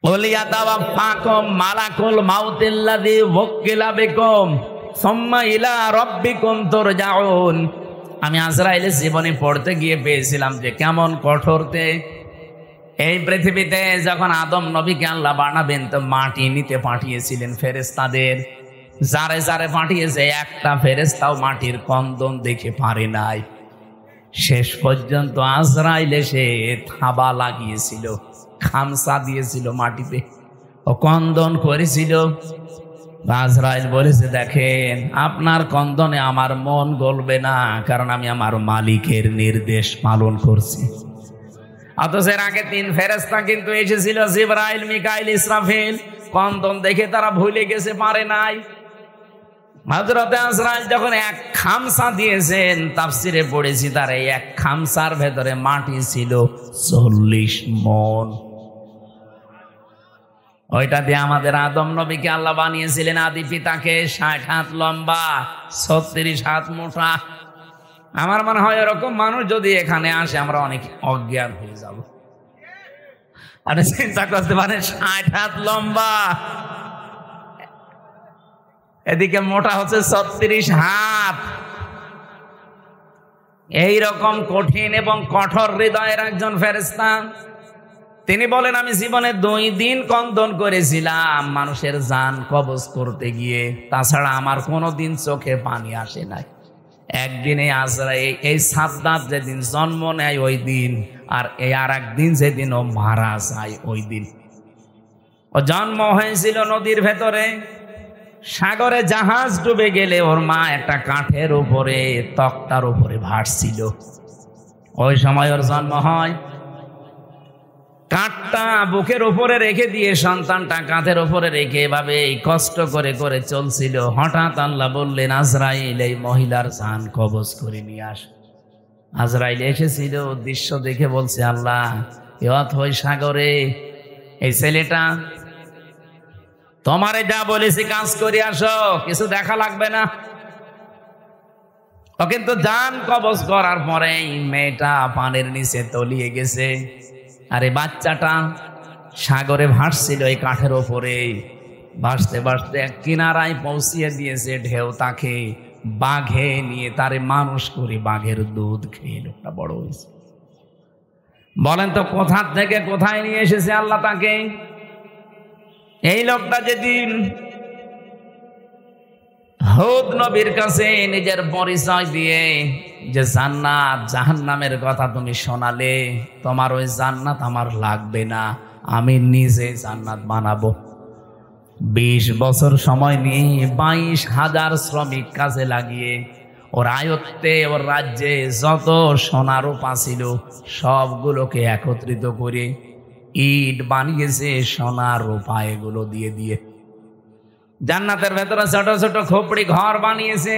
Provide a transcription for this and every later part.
ওলিয়াতাওয়াফাকুম মালাকুল মাউতিল্লাযী ওয়াক্কিলা বিকুম সুম্মা ইলা রাব্বিকুম তুরজাউন। আমি আজরাইলের জীবনী পড়তে গিয়ে পেয়েছিলাম যে কেমন কঠোরতে। এই পৃথিবীতে যখন আদম নবীকে আল্লাহ বানাবেন তো মাটি নিতে পাঠিয়েছিলেন ফেরেশতাদের, যারে যারে পাঠিয়েছে একটা ফেরেশতাও মাটির কন্দন দেখে পারে নাই। শেষ পর্যন্ত আজরাইল এসে থাবা লাগিয়েছিল, খামসা দিয়েছিল মাটিতে, ও কন্দন করেছিল। আজরাইল বলেছে, দেখেন আপনার কন্দনে আমার মন গলবে না, কারণ আমি আমার মালিকের নির্দেশ পালন করছি। অথচ এর আগে 3 ফেরেশতা কিন্তু এসেছিল, জিবরাইল, মিকাইল, ইসরাফিল। কন্দন দেখে তারা ভুলে গেছে, পারে নাই। হযরত আজরাইল যখন এক খামসা দিয়েছেন, তাফসিরে পড়েছি তার এই এক খামসার ভেতরে মাটি ছিল 40 মণ। ওইটা দিয়ে আমাদের আদম নবীকে আল্লাহ বানিয়েছিলেন, আদি পিতাকে। 60 হাত লম্বা, 36 হাত মোটা। আমার মনে হয় এরকম মানুষ যদি এখানে আসে আমরা অনেক অজ্ঞান হয়ে যাব। আপনি চিন্তা করতে পারেন, 60 হাত লম্বা, এদিকে মোটা হচ্ছে 36 হাত। এইরকম কঠিন এবং কঠোর হৃদয়ের একজন ফেরেশতা। তিনি বলেন, আমি জীবনে 2 দিন কন্দন করেছিলাম মানুষের জান কবজ করতে গিয়ে, তাছাড়া আমার কোনোদিন চোখে পানি আসে নাই। একদিনে আজরাইল এই সাদ্দাত যেদিন জন্ম নেয় ওই দিন, আর এই আর একদিন যেদিন ও মারা যায় ওই দিন। ও জন্ম হয়েছিল নদীর ভেতরে, সাগরে জাহাজ ডুবে গেলে ওর মা একটা কাঠের উপরে, তক্তার উপরে ভাসছিল। ওই সময় ওর জন্ম হয়। কাঠটা বুকের উপরে রেখে দিয়ে সন্তানটা কাঁধের উপরে রেখে এভাবে কষ্ট করে করে চলছিল। হঠাৎ আল্লাহ বললেন, আজরাইল এই মহিলার জান কবজ করে নিয়ে আস। আজরাইল এসেছিল, দৃশ্য দেখে বলছে, আল্লাহ ওই সাগরে এই ছেলেটা, তোমারে যা বলেছি কাজ করে আসো, কিছু দেখা লাগবে না। ও কিন্তু জান কবজ করার পরে মেয়েটা পানির নিচে তলিয়ে গেছে, আর এই বাচ্চাটা সাগরে ভাসছিল এই কাঠের ওপরে। ভাসতে ভাসতে এক কিনারায় পৌঁছিয়ে দিয়েছে ঢেউ তাকে। বাঘে নিয়ে তারে মানুষ করে বাঘের দুধ খেয়ে লোকটা বড় হয়েছে। বলেন তো কোথা থেকে কোথায় নিয়ে এসেছে আল্লাহ তাকে? এই লোকটা যেদিন হুদ নবীর কাছে নিজের পরিচয় দিয়ে যে জান্নাত জাহান্নামের কথা তুমি শোনালে, তোমার ওই জান্নাত আমার লাগবে না, আমি নিজে জান্নাত বানাবো। 20 বছর সময় নিয়ে 22,000 শ্রমিক কাজে লাগিয়ে ওর আয়ত্তে, ওর রাজ্যে যত সোনা রূপা ছিল সবগুলোকে একত্রিত করে ইট বানিয়েছে সোনা রূপা এগুলো দিয়ে দিয়ে। জান্নাতের ভেতরে ছোট ছোট খোপড়ি ঘর বানিয়েছে।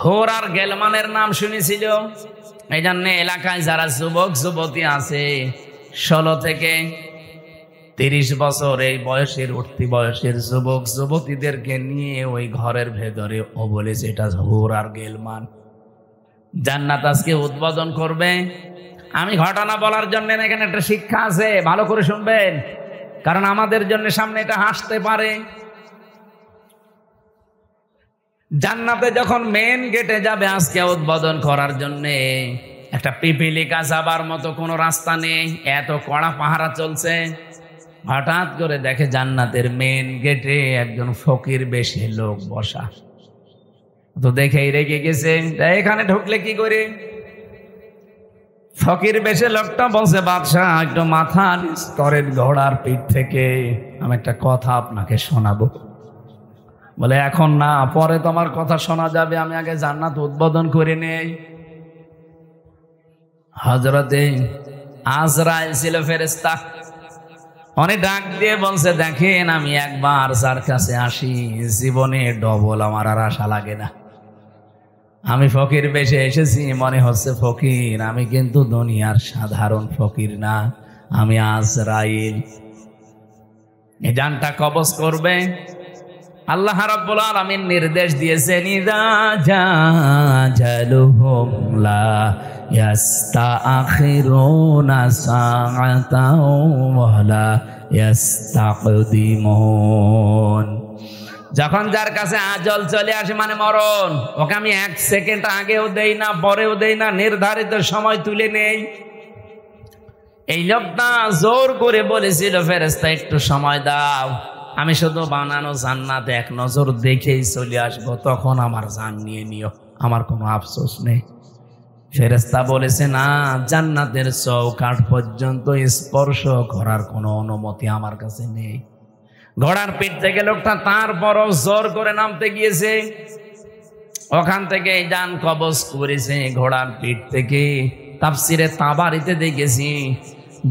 হোর আর গেলমানের নাম শুনেছিল। এই জন্য এলাকায় যারা যুবক যুবতী আছে 16 থেকে 30 বছর এই বয়সের উঠতি বয়সের যুবক যুবতীদেরকে নিয়ে ওই ঘরের ভেতরে ও বলেছে এটা হোর আর গেলমান। জান্নাত আজকে উদ্বোধন করবে। আমি ঘটনা বলার জন্য এখানে একটা শিক্ষা আছে, ভালো করে শুনবেন, কারণ আমাদের জন্য সামনে এটা হাসতে পারে। জান্নাতে যখন মেন গেটে যাবে আজকে উদ্বোধন করার জন্য, একটা পিপিলিকা যাবার মতো কোনো রাস্তা নেই, এত কড়া পাহারা চলছে। হঠাৎ করে দেখে জান্নাতের মেন গেটে একজন ফকির বেশে লোক বসা। তো দেখেই রেগে গেছে, এখানে ঢুকলে কি করে? ফকির বেশে লোকটা বলছে, বাদশাহ একটু মাথা নিচ করেন ঘোড়ার পিঠ থেকে, আমি একটা কথা আপনাকে শোনাবো। বলে এখন না, পরে তোমার কথা শোনা যাবে, আমি আগে জান্নাত উদ্বোধন করে নেই। হযরতে আজরাইল ছিল ফেরেশতা। অনেক ডাক দিয়ে বলছে, দেখেন আমি একবার যার কাছে আসি জীবনে ডবল আমার আর আশা লাগে না। আমি ফকির বেশে এসেছি, মনে হচ্ছে ফকির, আমি কিন্তু দুনিয়ার সাধারণ ফকির না, আমি আজরাইল। এই জানটা কবজ করবে। আল্লাহ রাব্বুল আলামিন নির্দেশ দিয়েছেন, ইযা জাআজালুহুম লা ইয়াস্তাখিরুনা সাআতাও ওয়ালা ইয়াস্তাকদিমুন। যখন যার কাছে আজল চলে আসে মানে মরণ, ওকে আমি 1 সেকেন্ড আগেও দেই না পরেও দেই না, নির্ধারিত সময় তুলে নেই। এই লোকটা জোর করে বলেছিল ফেরেশতা একটু সময় দাও, আমি শুধু বানানো জান্নাত এক নজর দেখেই চলে আসবো, তখন আমার জান নিয়ে নিও, আমার কোনো আফসোস নেই। ফেরেশতা বলেছে না, জান্নাতের চৌকাঠ পর্যন্ত স্পর্শ করার কোনো অনুমতি আমার কাছে নেই। ঘোড়ার পিঠ থেকে লোকটা তারপরও জোর করে নামতে গিয়েছে, ওখান থেকে জান কবজ করেছে ঘোড়ার পিঠ থেকে। তাফসিরে তাবারিতে দেখেছি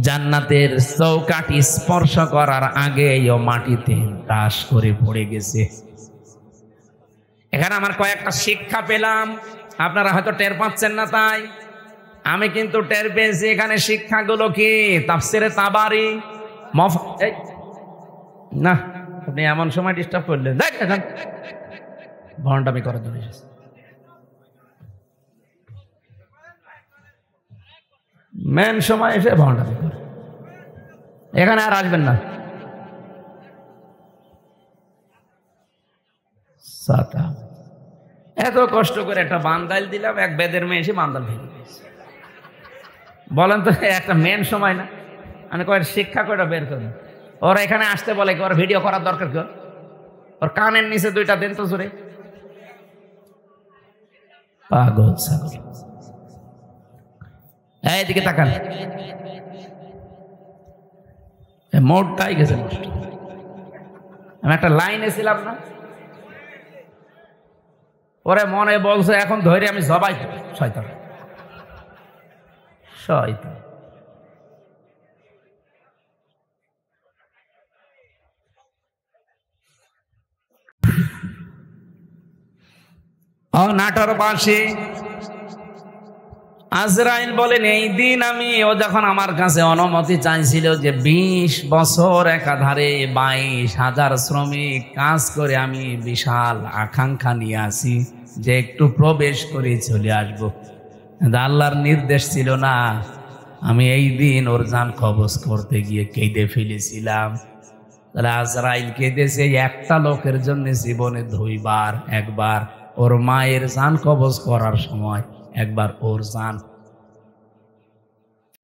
জান্নাতের চৌকাঠ স্পর্শ করার আগে ও মাটিতে টাস করে পড়ে গেছে। এখানে আমার কয়েকটা শিক্ষা পেলাম, আপনারা হয়তো টের পাচ্ছেন না, তাই আমি কিন্তু টের পেয়েছি। এখানে শিক্ষাগুলো কি? তাফসিরে তাবারি না, আপনি এমন সময় ডিস্টার্ব করলেন, ভণ্ডামি করার জন্য এসেছে। মেন সময় এসে ভণ্ডামি করে, এখানে আর আসবেন না। এত কষ্ট করে একটা বান্দাইল দিলাম, এক বেদের মেয়ে এসে বান্দাল ভেঙে দিয়েছে। বলেন তো একটা মেন সময় না? মানে কয়েক শিক্ষা কয়টা বের করবেন। ওরা এখানে আসতে বলে ওর ভিডিও করার দরকার কি? ওর কানের নিচে 2টা দেন তো জোরে। পাগল ছাগল, এইদিকে তাকান, মোটটাই গেছে নষ্ট। আমি একটা লাইনে ছিলাম না, ওরে মনে বলছে এখন ধরে আমি জবাই করি। শয়তান শয়তান। নাটোরবাসী আজরাইল বলেন এই দিন ও যখন আমার কাছে অনুমতি চাইছিল যে 20 বছর একাধারে 22,000 শ্রমিক কাজ করে, আমি বিশাল আকাঙ্ক্ষা নিয়ে আসি যে একটু প্রবেশ করে চলে আসবো, আল্লাহর নির্দেশ ছিল না। আমি এই দিন ওর জান কবজ করতে গিয়ে কেঁদে ফেলেছিলাম। তাহলে আজরাইল কেঁদেছে একটা লোকের জন্য জীবনে 2 বার, একবার ওর মায়ের জান কবজ করার সময়, একবার ওর জান।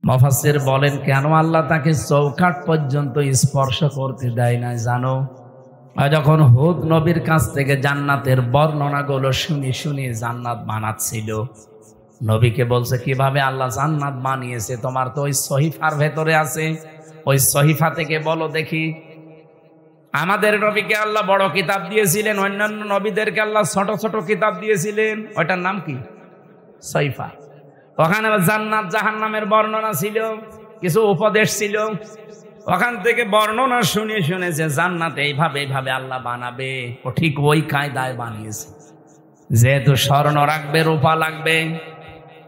মুফাসসির বলেন কেন আল্লাহ তাকে চৌকাঠ পর্যন্ত স্পর্শ করতে দেয় না জানো? যখন হুদ নবীর কাছ থেকে জান্নাতের বর্ণনাগুলো শুনি জান্নাত বানাচ্ছিল, নবীকে বলছে কিভাবে আল্লাহ জান্নাত বানিয়েছে, তোমার তো ওই সহিফার ভেতরে আছে, ওই সহিফা থেকে বলো দেখি। আমাদের নবীকে আল্লাহ বড় কিতাব দিয়েছিলেন, অন্যান্য নবীদেরকে আল্লাহ ছোট ছোট কিতাব দিয়েছিলেন, ওইটার নাম কি? সহিফা। ওখানে জান্নাত জাহান্নামের বর্ণনা ছিল, কিছু উপদেশ ছিল। ওখান থেকে বর্ণনা শুনেছে জান্নাত এইভাবে আল্লাহ বানাবে, ও ঠিক ওই কায়দায় বানিয়েছে। যেহেতু স্বর্ণ রাখবে, রূপা লাগবে,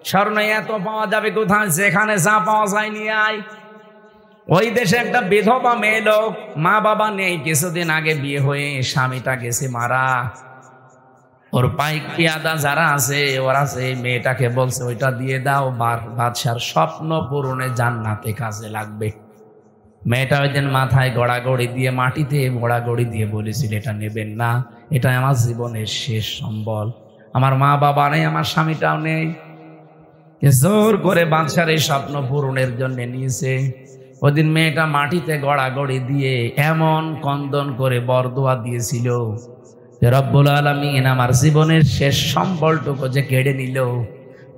স্বর্ণ এত পাওয়া যাবে কোথায়? যেখানে যা পাওয়া যায় নিয়ে আয়। ওই দেশে একটা বিধবা মেয়ে লোক, মা বাবা নেই, কিছুদিন আগে বিয়ে হয়ে স্বামীটা গেছে মারা। ওর পাইক পিয়াদা যারা আছে ওরা সেই মেয়েটাকে বলছে ওইটা দিয়ে দাও, বাদশার স্বপ্ন পূরণে জান্নাতে কাজে লাগবে। মেয়েটা ওই দিন মাথায় গড়াগড়ি দিয়ে, মাটিতে গড়াগড়ি দিয়ে বলেছিল এটা নেবেন না, এটা আমার জীবনের শেষ সম্বল, আমার মা বাবা নেই, আমার স্বামীটাও নেই। জোর করে বাদশার এই স্বপ্ন পূরণের জন্য নিয়েছে। ওদিন মেয়েটা মাটিতে গড়াগড়ি দিয়ে এমন কন্দন করে বরদোয়া দিয়েছিল যে রব্বুল আলামিন আমার জীবনের শেষ সম্বলটুকু যে কেড়ে নিল,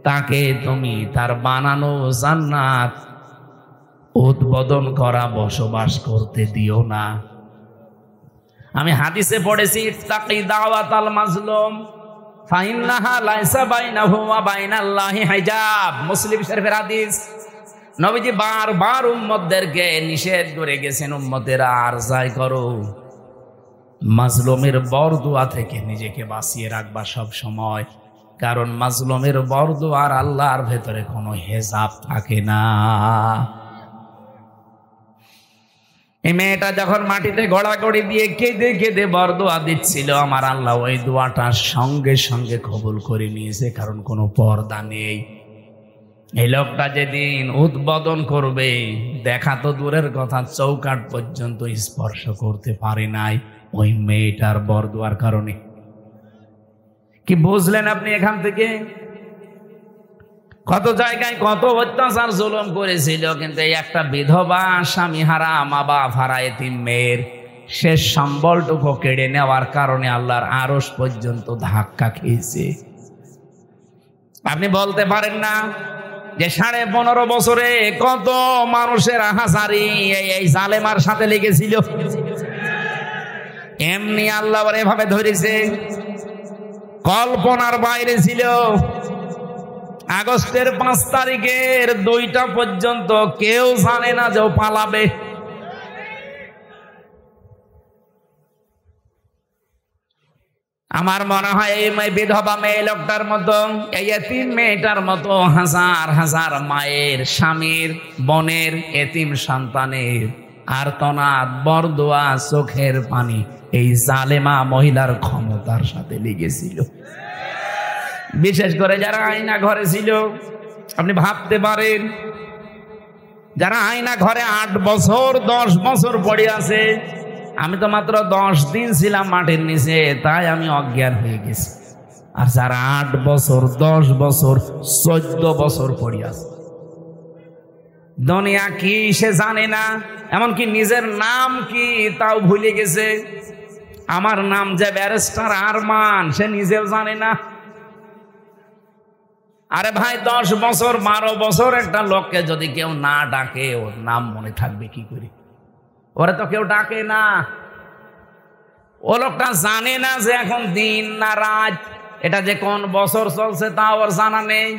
তাকে তুমি তার বানানো জান্নাত উদ্বোধন করা বসবাস করতে দিও না। আমি হাদিসে পড়েছি ইত্তাকি দাওয়াতাল মাজলুম ফাইন্নাহা লাইসা বাইনাহু ওয়া বাইনাল্লাহি হিজাব, মুসলিম শরীফের হাদিস। নবীজি বারবার উম্মতদেরকে নিষেধ করে গেছেন, উম্মতেরা আর যাই করো, মাজলুমের বরদোয়া থেকে নিজেকে বাঁচিয়ে রাখবা সব সময়, কারণ মাজলুমের বরদোয়ার আল্লাহর ভেতরে কোনো হেজাব থাকে না। এই মেয়েটা যখন মাটিতে গড়াগড়ি দিয়ে কেঁদে কেঁদে বরদোয়া দিচ্ছিল, আমার আল্লাহ ওই দোয়াটা সঙ্গে সঙ্গে কবুল করে নিয়েছে, কারণ কোনো পর্দা নেই। এই লোকটা যেদিন উদ্বোধন করবে, দেখা তো দূরের কথা, চৌকাঠ পর্যন্ত স্পর্শ করতে পারে নাই ওই মেয়েটার বরদোয়ার কারণে। কি বুঝলেন আপনি এখান থেকে? কত জায়গায় কত অত্যাচার জুলুম করেছিল, কিন্তু এই একটা বিধবা, স্বামী হারা, মা বাপ হারা এতিম মেয়ের শেষ সম্বলটুকু কেড়ে নেওয়ার কারণে আল্লাহর আরশ পর্যন্ত ধাক্কা খেয়েছে। আপনি বলতে পারেন না যে 15.5 বছরে কত মানুষের হাজারি এই জালেমার সাথে লেগেছিল? এমনি আল্লাহ এভাবে ধরেছে, কল্পনার বাইরে ছিল। আগস্টের 5 তারিখের 2টা পর্যন্ত কেউ জানে না যে ও পালাবে। আমার মনে হয় এই বিধবা মেয়ে লোকটার মতো, এই এতিম মেয়েটার মতো হাজার হাজার মায়ের, স্বামীর, বোনের, এতিম সন্তানের আর্তনাদ, বরদোয়া, চোখের পানি এই জালেমা মহিলার ক্ষমতার সাথে লেগেছিল। বিশেষ করে যারা আয়না ঘরে ছিল, আপনি ভাবতে পারেন, যারা আয়না ঘরে 8 বছর 10 বছর পড়ে আছে। আমি তো মাত্র 10 দিন ছিলাম মাটির নিচে, তাই আমি অজ্ঞান হয়ে গেছি। আর যারা 8 বছর 10 বছর 14 বছর পড়ে আছে, দুনিয়া কি সে জানে না, এমনকি নিজের নাম কি তাও ভুলে গেছে। আমার নাম যে ব্যারিস্টার আরমান, সে নিজেও জানে না। আরে ভাই, 10 বছর 12 বছর একটা লোককে যদি কেউ না ডাকে, ওর নাম মনে থাকবে কি করে? ওরা তো কেউ ডাকে না। ও লোকটা জানে না যে এখন দিন না রাত, এটা যে কোন বছর চলছে তা ওর জানা নেই,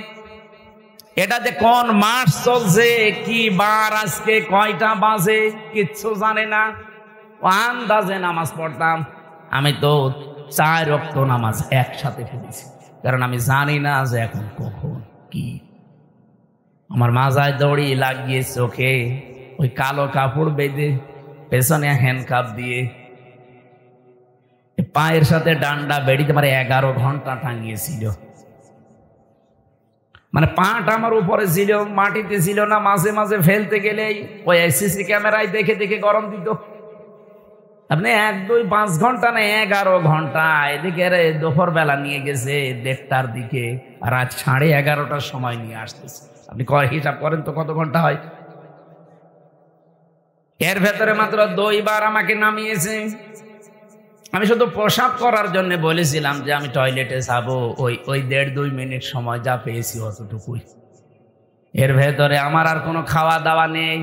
এটা যে কোন মাস চলছে, কি বার আজকে, কয়টা বাজে, কিচ্ছু জানে না। ও আন্দাজে নামাজ পড়তাম। আমি তো 4 ওয়াক্ত নামাজ একসাথে পড়েছি, কারণ আমি জানি না যে এখন কখন কি। আমার মাজায় দড়ি লাগিয়ে, চোখে ওই কালো কাপড় বেঁধে, পেছনে হ্যান্ডকাপ দিয়ে, পায়ের সাথে ডান্ডা বেড়িতে মানে 11 ঘন্টা টাঙিয়েছিল। মানে পাটা আমার উপরে ছিল, মাটিতে ছিল না। মাঝে মাঝে ফেলতে গেলেই ওই সিসি ক্যামেরায় দেখে দেখে গরম দিত। আপনি 1, 2, 5 ঘন্টা না, 11 ঘন্টা। এদিকে দুপুর বেলা নিয়ে গেছে 1:30টার দিকে, আর রাত 11:30টার সময় নিয়ে আসতেছে। আপনি হিসাব করেন তো কত ঘন্টা হয়। এর ভেতরে মাত্র 2 বার আমাকে নামিয়েছে। আমি শুধু প্রসাব করার জন্য বলেছিলাম যে আমি টয়লেটে যাবো, ওই 1.5-2 মিনিট সময় যা পেয়েছি অতটুকুই। এর ভেতরে আমার আর কোনো খাওয়া দাওয়া নেই।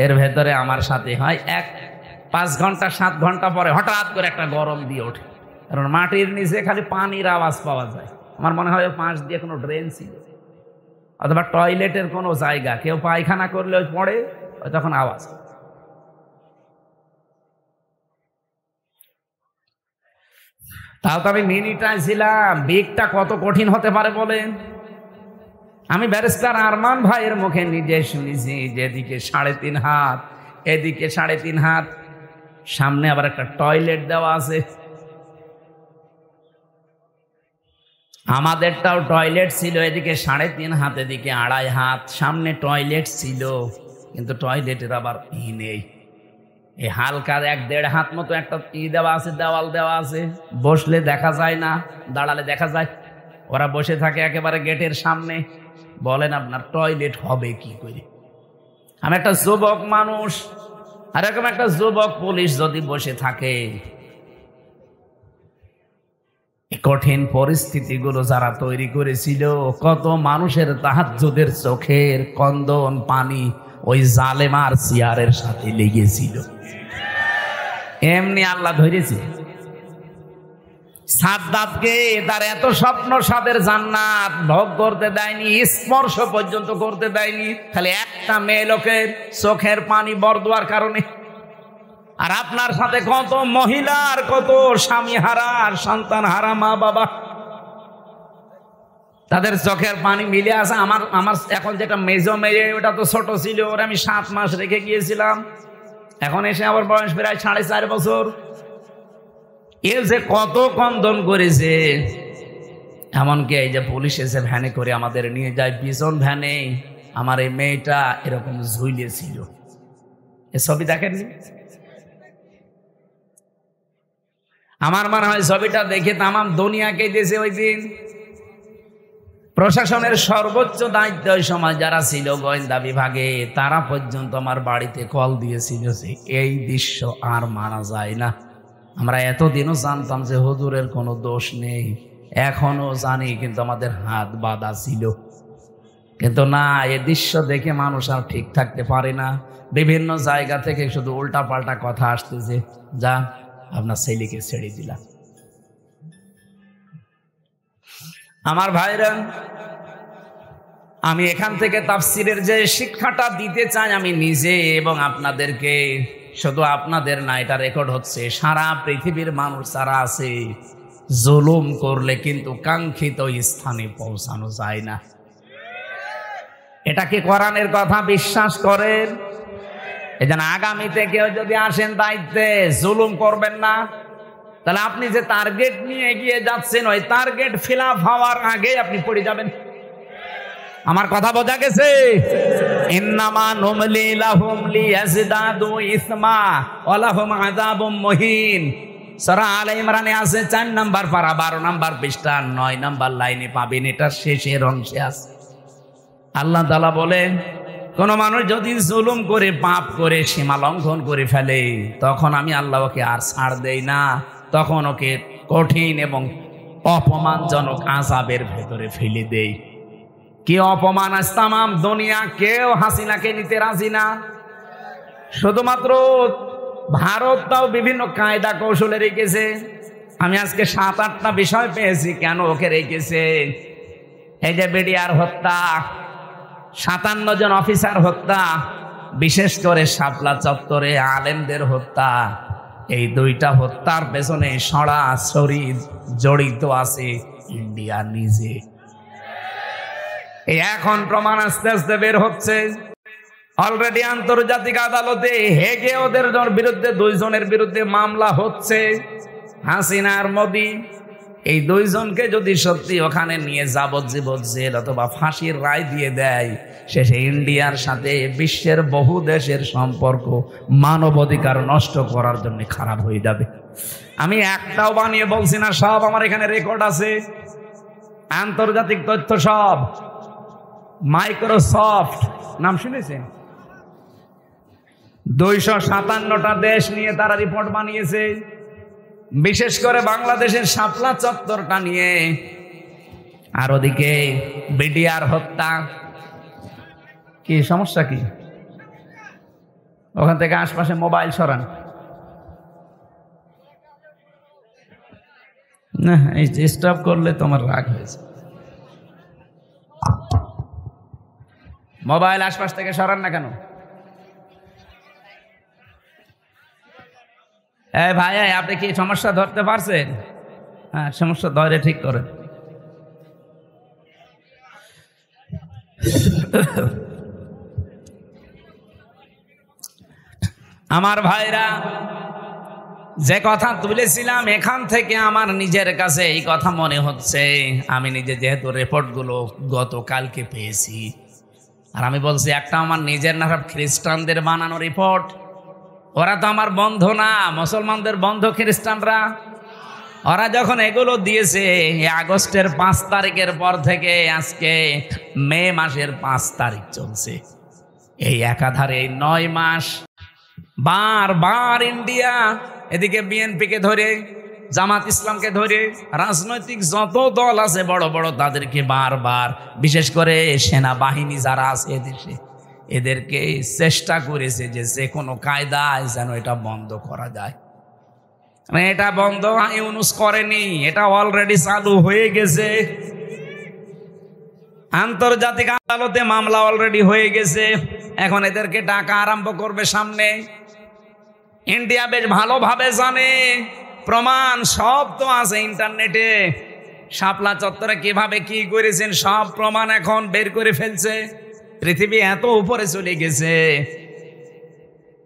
এর ভেতরে আমার সাথে হয় 5 ঘন্টা 7 ঘন্টা পরে হঠাৎ করে একটা গরম দিয়ে ওঠে, কারণ মাটির নিচে খালি পানির আওয়াজ পাওয়া যায়। আমার মনে হয় পাশ দিয়ে কোনো ড্রেন ছিল, অথবা টয়লেটের কোনো জায়গা, কেউ পায়খানা করলে ওই পড়ে, তখন আওয়াজ। তাও তো আমি মিনিটায় ছিলাম। বিগটা কত কঠিন হতে পারে বলেন? আমি ব্যারিস্টার আরমান ভাইয়ের মুখে নিজে শুনেছি যে এদিকে 3.5 হাত, এদিকে 3.5 হাত, সামনে আবার একটা টয়লেট দেওয়া আছে। আমাদেরটাও টয়লেট ছিল, এদিকে 3.5 হাত, এদিকে 2.5 হাত, সামনে টয়লেট ছিল, কিন্তু টয়লেটের আবার নেই। এই হালকা 1-1.5 হাত মতো একটা দেওয়া আছে, দেওয়াল দেওয়া আছে। বসলে দেখা যায় না, দাঁড়ালে দেখা যায়। ওরা বসে থাকে একেবারে গেটের সামনে। বলেন আপনার টয়লেট হবে কি করে? আমি একটা যুবক মানুষ, আর এরকম একটা যুবক পুলিশ যদি বসে থাকে, কঠিন পরিস্থিতিগুলো যারা তৈরি করেছিল, কত মানুষের তাহাজ্জুদের চোখের কন্দন পানি ওই জালেমার চেয়ারের সাথে লেগেছিল। এমনি আল্লাহ ধরেছে। সাদ্দাতকে তার এত স্বপ্ন সাদের জান্নাত ভোগ করতে দেয়নি, স্পর্শ পর্যন্ত করতে দেয়নি, খালি একটা মেয়ে লোকের চোখের পানি বরদোয়ার কারণে। আর আপনার সাথে কত মহিলার, কত স্বামী হারা, সন্তান হারা মা বাবা, তাদের চোখের পানি মিলে আছে। আমার এখন যেটা মেজো মেয়ে, ওটা তো ছোট ছিল, ওরা আমি 7 মাস রেখে গিয়েছিলাম। এখন এসে আমার বয়স প্রায় 4.5 বছর। এ যে কত কন্দন করেছে, এমনকি এই যে পুলিশ এসে ভ্যানে করে আমাদের নিয়ে যায়, পিছন ভ্যানে আমার এই মেয়েটা এরকম ঝুলিয়েছিল। এ ছবি দেখেননি? আমার মনে হয় ছবিটা দেখে তামাম দুনিয়াকে দিয়েছে ওই দিন। প্রশাসনের সর্বোচ্চ দায়িত্ব ওই সময় যারা ছিল গোয়েন্দা বিভাগে, তারা পর্যন্ত আমার বাড়িতে কল দিয়েছিল যে এই দৃশ্য আর মানা যায় না। আমরা এতদিনও জানতাম যে হুজুরের কোনো দোষ নেই, এখনো জানি, কিন্তু আমাদের হাত বাঁধা ছিল। কিন্তু না, এ দৃশ্য দেখে মানুষ আর ঠিক থাকতে পারে না। বিভিন্ন জায়গা থেকে শুধু উল্টা পাল্টা কথা আসতেছে, যা আপনার ছেলেকে ছেড়ে দিলাম। আমার ভাইরা, আমি এখান থেকে তাফসিরের যে শিক্ষাটা দিতে চাই আমি নিজে এবং আপনাদেরকে, শুধু আপনাদের না, এটা রেকর্ড হচ্ছে, সারা পৃথিবীর মানুষ যারা আছে, জুলুম করলে কিন্তু কাঙ্ক্ষিত স্থানে পৌঁছানো যায় না। এটা কি কোরআনের কথা বিশ্বাস করেন? এই জন্য আগামীতে কেউ যদি আসেন দায়িত্বে, জুলুম করবেন না। তাহলে আপনি যে টার্গেট নিয়ে এগিয়ে যাচ্ছেন, ওই টার্গেট ফিল আপ হওয়ার আগে আপনি পড়ে যাবেন। আমার কথা বোঝা গেছে? ইন্নামা নুমলি লাহুম লিয়াজদাদু ইসমা ওয়া লাহুম আযাবুম মুহিন। সূরা আলে ইমরানে আছে 4 নাম্বার পারা 12 নাম্বার পৃষ্ঠা 9 নাম্বার লাইনে পাবেন, এটা শেষের অংশে আছে। আল্লাহ তাআলা বলেন, কোন মানুষ যদি জুলুম করে, পাপ করে, সীমা লঙ্ঘন করে ফেলে, তখন আমি আল্লাহ ওকে আর ছাড় দেই না, তখন ওকে কঠিন এবং অপমানজনক আযাবের ভেতরে ফেলে দেই। কি অপমান! আজ তামাম দুনিয়া কেউ হাসিনাকে নিতে রাজি না। শুধুমাত্র ভারত তাও বিভিন্ন কায়দা কৌশলে রেখেছে। আমি আজকে 7-8টা বিষয় পেয়েছি কেন ওকে রেখেছে। এই যে বিডিআর হত্যা, 57 জন অফিসার হত্যা, বিশেষ করে শাপলা চত্বরে আলেমদের হত্যা, এই 2টা হত্যার পেছনে সরাসরি জড়িত আছে ইন্ডিয়া নিজে। এখন প্রমাণ আস্তে আস্তে বের হচ্ছে। অলরেডি আন্তর্জাতিক আদালতে হেগে ওদের বিরুদ্ধে 2 জনের বিরুদ্ধে মামলা হচ্ছে, হাসিনা আর মোদি। এই 2 জনকে যদি সত্যি ওখানে নিয়ে যাবজ্জীবন জেল অথবা ফাঁসির রায় দিয়ে দেয়, শেষে ইন্ডিয়ার সাথে বিশ্বের বহু দেশের সম্পর্ক মানবাধিকার নষ্ট করার জন্য খারাপ হয়ে যাবে। আমি একটাও বানিয়ে বলছি না, সব আমার এখানে রেকর্ড আছে, আন্তর্জাতিক তথ্য সব। মাইক্রোসফট নাম শুনেছেন? 257টা দেশ নিয়ে তারা রিপোর্ট বানিয়েছে, বিশেষ করে বাংলাদেশের শাপলা চত্বরটা নিয়ে। আর ওদিকে বিডিআর হত্যা। কি সমস্যা? কি ওখান থেকে আশপাশে মোবাইল সরান না, এই স্টপ করলে তোমার রাগ হয়েছে। মোবাইল আশপাশ থেকে সরান না কেন? এই ভাই, আপনি কি সমস্যা ধরতে পারছেন? হ্যাঁ, সমস্যা ধরে ঠিক করেন। আমার ভাইরা, যে কথা তুলেছিলাম, এখান থেকে আমার নিজের কাছে এই কথা মনে হচ্ছে। আমি নিজে যেহেতু রিপোর্টগুলো গতকালকে পেয়েছি, আর আমি বলছি একটা আমার নিজের না, খ্রিস্টানদের বানানো রিপোর্ট। ওরা তো আমার বন্ধু না, মুসলমানদের বন্ধু খ্রিস্টানরা। ওরা যখন এগুলো দিয়েছে আগস্টের 5 তারিখের পর থেকে আজকে মে মাসের 5 তারিখ চলছে, এই একাধারে 9 মাস বারবার ইন্ডিয়া এদিকে বিএনপিকে ধরে, জামাত ইসলামকে ধরে, রাজনৈতিক যত দল আছে বড় বড়, তাদেরকে বারবার, বিশেষ করে সেনাবাহিনী যারা আছে এদেশে, এদেরকে চেষ্টা করেছে যে কোনো কায়দায় যেন এটা বন্ধ করা যায়। এটা বন্ধ ইউনুস করেনি, এটা অলরেডি চালু হয়ে গেছে। আন্তর্জাতিক আদালতে মামলা অলরেডি হয়ে গেছে, এখন এদেরকে ডাকা আরম্ভ করবে সামনে। ইন্ডিয়া বেশ ভালোভাবে জানে, প্রমাণ সব তো আছে ইন্টারনেটে। শাপলা চত্বরে কিভাবে কি করেছেন সব প্রমাণ এখন বের করে ফেলছে। পৃথিবী এত উপরে চলে গেছে।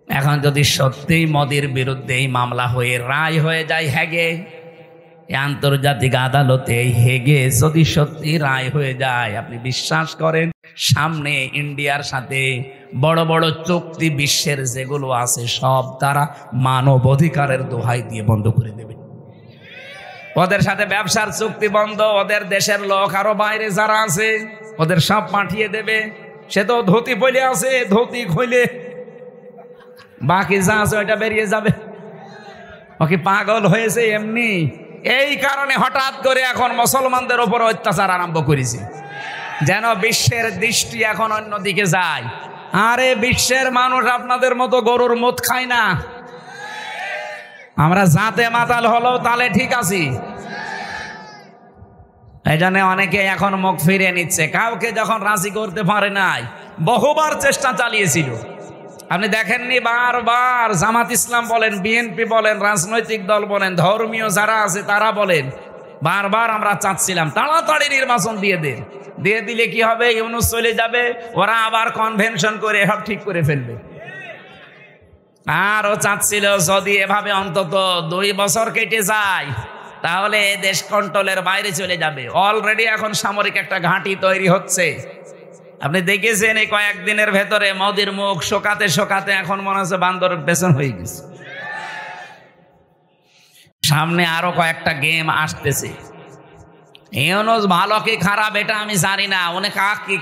এখন যদি সত্যিই মোদির বিরুদ্ধে এই মামলা হয়ে রায় হয়ে যায় হেগে, এই আন্তর্জাতিক আদালতে হেগে যদি সত্যি রায় হয়ে যায়, আপনি বিশ্বাস করেন সামনে ইন্ডিয়ার সাথে বড় বড় চুক্তি বিশ্বের যেগুলো আছে সব তারা মানব অধিকারের দোহাই দিয়ে বন্ধ করে দেবে। ওদের সাথে ব্যবসার চুক্তি বন্ধ, ওদের দেশের লোক আরো বাইরে যারা আছে ওদের সব পাঠিয়ে দেবে। সে তো ধুতি পরে আছে, ধুতি খুলে বাকি যা আছে ওইটা বেরিয়ে যাবে। ওকে পাগল হয়েছে এমনি। এই কারণে হঠাৎ করে এখন মুসলমানদের উপর অত্যাচার আরম্ভ করেছে, যেন বিশ্বের দৃষ্টি এখন অন্যদিকে যায়। আরে বিশ্বের মানুষ আপনাদের মতো গরুর মদ খায় না, আমরা জাতে মাতাল হলেও তাহলে ঠিক আছি। এই জন্য অনেকে এখন মুখ ফিরিয়ে নিচ্ছে। কাউকে যখন রাজি করতে পারে নাই, বহুবার চেষ্টা চালিয়েছিল। আপনি দেখেননি বারবার জামাত ইসলাম বলেন, বিএনপি বলেন, রাজনৈতিক দল বলেন, ধর্মীয় যারা আছে তারা বলেন, বারবার আমরা চাচ্ছিলাম তাড়াতাড়ি নির্বাচন দিয়ে দেন। দিয়ে দিলে কি হবে, ইউনূস চলে যাবে, ওরা আবার কনভেনশন করে সব ঠিক করে ফেলবে। আর ও চাচ্ছিল যদি এভাবে অন্তত 2 বছর কেটে যায় তাহলে দেশ কন্ট্রোলের বাইরে চলে যাবে। অলরেডি এখন সামরিক একটা ঘাঁটি তৈরি হচ্ছে। আপনি দেখেছেন এই কয়েকদিনের ভেতরে মোদির মুখ শোকাতে শোকাতে এখন মনে হচ্ছে বান্দরের পেছন হয়ে গেছে। সামনে আরো কয়েকটা গেম আসতেছে। ইউনূস ভালো কি খারাপ এটা আমি জানি না, উনি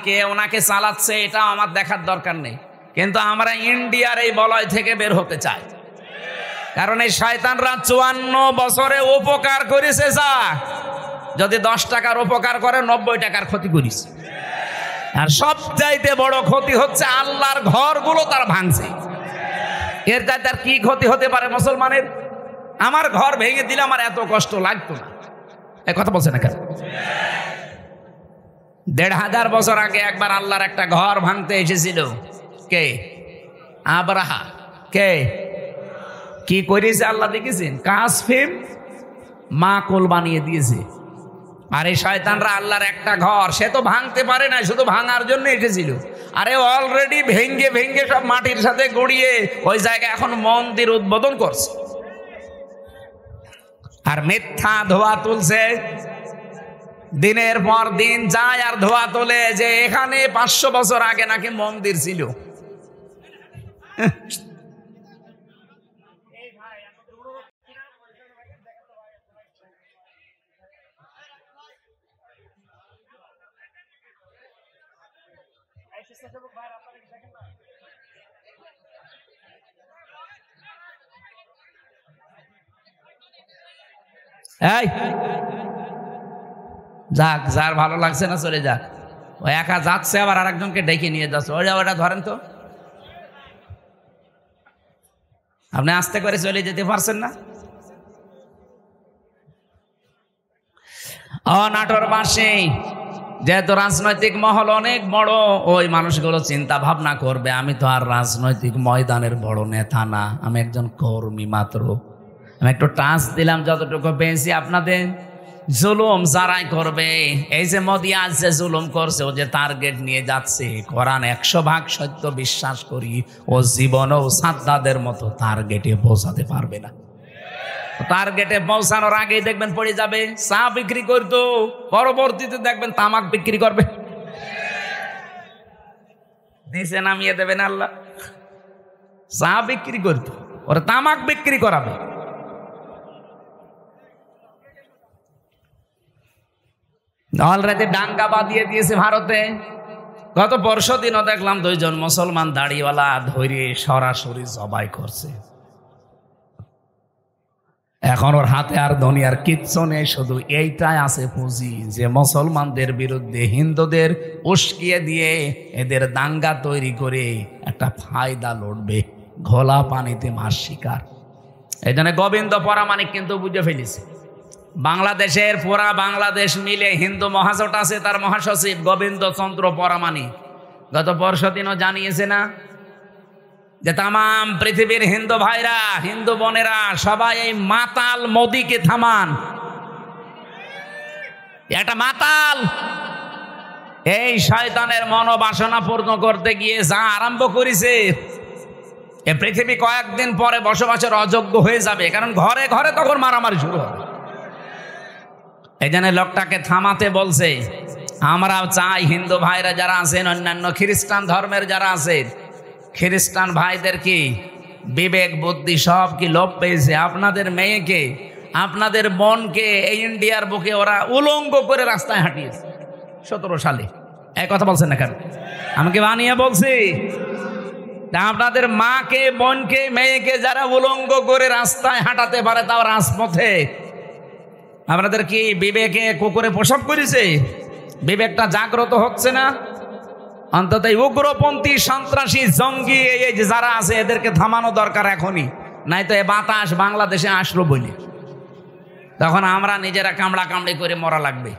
কে ওনাকে চালাচ্ছে এটা আমার দেখার দরকার নেই, কিন্তু আমরা ইন্ডিয়ার এই বলয় থেকে বের হতে চাই। কারণ এই শয়তানরা 54 বছরে উপকার করেছে, যা যদি 10 টাকার উপকার করে 90 টাকার ক্ষতি করিস। আর সবচাইতে বড় ক্ষতি হচ্ছে আল্লাহর ঘরগুলো তার ভাঙছে। এর চাইতে আর কি ক্ষতি হতে পারে মুসলমানের? আমার ঘর ভেঙে দিলে আমার এত কষ্ট লাগতো না। এই কথা বলছে না কেন? 1500 বছর আগে একবার আল্লাহর একটা ঘর ভাঙতে এসেছিল। কে? আব্রাহা। কে কি করেছে আল্লাহ দেখেছেন? কাসফিম মাকুল বানিয়ে দিয়েছে। আর এই শয়তানরা আল্লাহর একটা ঘর সে তো ভাঙতে পারে না, শুধু ভাঙার জন্য এসেছিল। আরে অলরেডি ভেঙ্গে ভেঙ্গে সব মাটির সাথে গড়িয়ে ওই জায়গায় এখন মন্দির উদ্বোধন করছে। আর মিথ্যা ধোয়া তুলছে, দিনের পর দিন যায় আর ধোয়া তোলে যে এখানে 500 বছর আগে নাকি মন্দির ছিল। এই যাক, যার ভালো লাগছে না চলে যাক। ও একা যাচ্ছে আবার আরেকজনকে ডেকে নিয়ে যাচ্ছে। ওটা ধরেন তো, আপনি আস্তে করে চলে যেতে পারছেন না? নাটোরবাসী যেহেতু রাজনৈতিক মহল অনেক বড়, ওই মানুষগুলো চিন্তা ভাবনা করবে আমি তো আর রাজনৈতিক ময়দানের বড় নেতা না, আমি একজন কর্মী মাত্র। আমি একটু টাচ দিলাম যতটুকু পেয়েছি আপনাদের। জুলুম যারাই করবে, এই যে মোদি আজ যে জুলুম করছে, ও যে টার্গেট নিয়ে যাচ্ছে, কোরআন 100% সত্য বিশ্বাস করি, ও জীবনেও সাদ্দাদের মতো টার্গেটে পৌঁছাতে পারবে না। টার্গেটে পৌঁছানোর আগেই দেখবেন পড়ে যাবে। চা বিক্রি করতো, পরবর্তীতে দেখবেন তামাক বিক্রি করবে। নিচে নামিয়ে দেবেন আল্লাহ। চা বিক্রি করতো, ওরা তামাক বিক্রি করাবে। অলরেডি দাঙ্গা বাঁধিয়ে দিয়েছে ভারতে। গত পরশুদিনও দেখলাম 2 জন মুসলমান দাড়িওয়ালা ধরে সরাসরি জবাই করছে। এখন ওর হাতে আর দুনিয়ার কিচ্ছু নেই, শুধু এইটাই আছে পুঁজি যে মুসলমানদের বিরুদ্ধে হিন্দুদের উস্কিয়ে দিয়ে এদের দাঙ্গা তৈরি করে একটা ফায়দা লড়বে, ঘোলা পানিতে মাছ শিকার। এই জন্য গোবিন্দ পরামানিক কিন্তু বুঝে ফেলেছে। বাংলাদেশের পুরা বাংলাদেশ মিলে হিন্দু মহাজোট আছে, তার মহাসচিব গোবিন্দ চন্দ্র পরামানিক গত পরশুদিনও জানিয়েছে না যে তামাম পৃথিবীর হিন্দু ভাইরা, হিন্দু বোনেরা সবাই এই মাতাল মোদিকে থামান। একটা মাতাল এই শয়তানের মনোবাসনা পূর্ণ করতে গিয়ে যা আরম্ভ করেছে, এ পৃথিবী কয়েকদিন পরে বসবাসের অযোগ্য হয়ে যাবে। কারণ ঘরে ঘরে তখন মারামারি শুরু হবে। এই জন্য লোকটাকে থামাতে বলছে। আমরা চাই হিন্দু ভাইরা যারা আছেন, অন্যান্য খ্রিস্টান ধর্মের যারা আছেন, খ্রিস্টান ভাইদের কি বিবেক বুদ্ধি সব কি লোপ পেয়েছে? আপনাদের মেয়েকে, আপনাদের বোনকে এই ইন্ডিয়ার বুকে ওরা উলঙ্গ করে রাস্তায় হাঁটিয়েছে 17 সালে। এই কথা বলছেন না কেন? আমি কি বানিয়ে বলছি? আপনাদের মাকে, বোনকে, মেয়েকে যারা উলঙ্গ করে রাস্তায় হাঁটাতে পারে, তাও রাজপথে, আপনাদের কি বিবেকে কুকুরে প্রসব করেছে? বিবেকটা জাগ্রত হচ্ছে না? অন্তত এই উগ্রপন্থী, সন্ত্রাসী, জঙ্গি এই যে যারা আছে, এদেরকে থামানো দরকার এখনই, নাই তো এ বাতাস বাংলাদেশে আসলো বলে তখন আমরা নিজেরা কামড়া কামড়ি করে মরা লাগবে।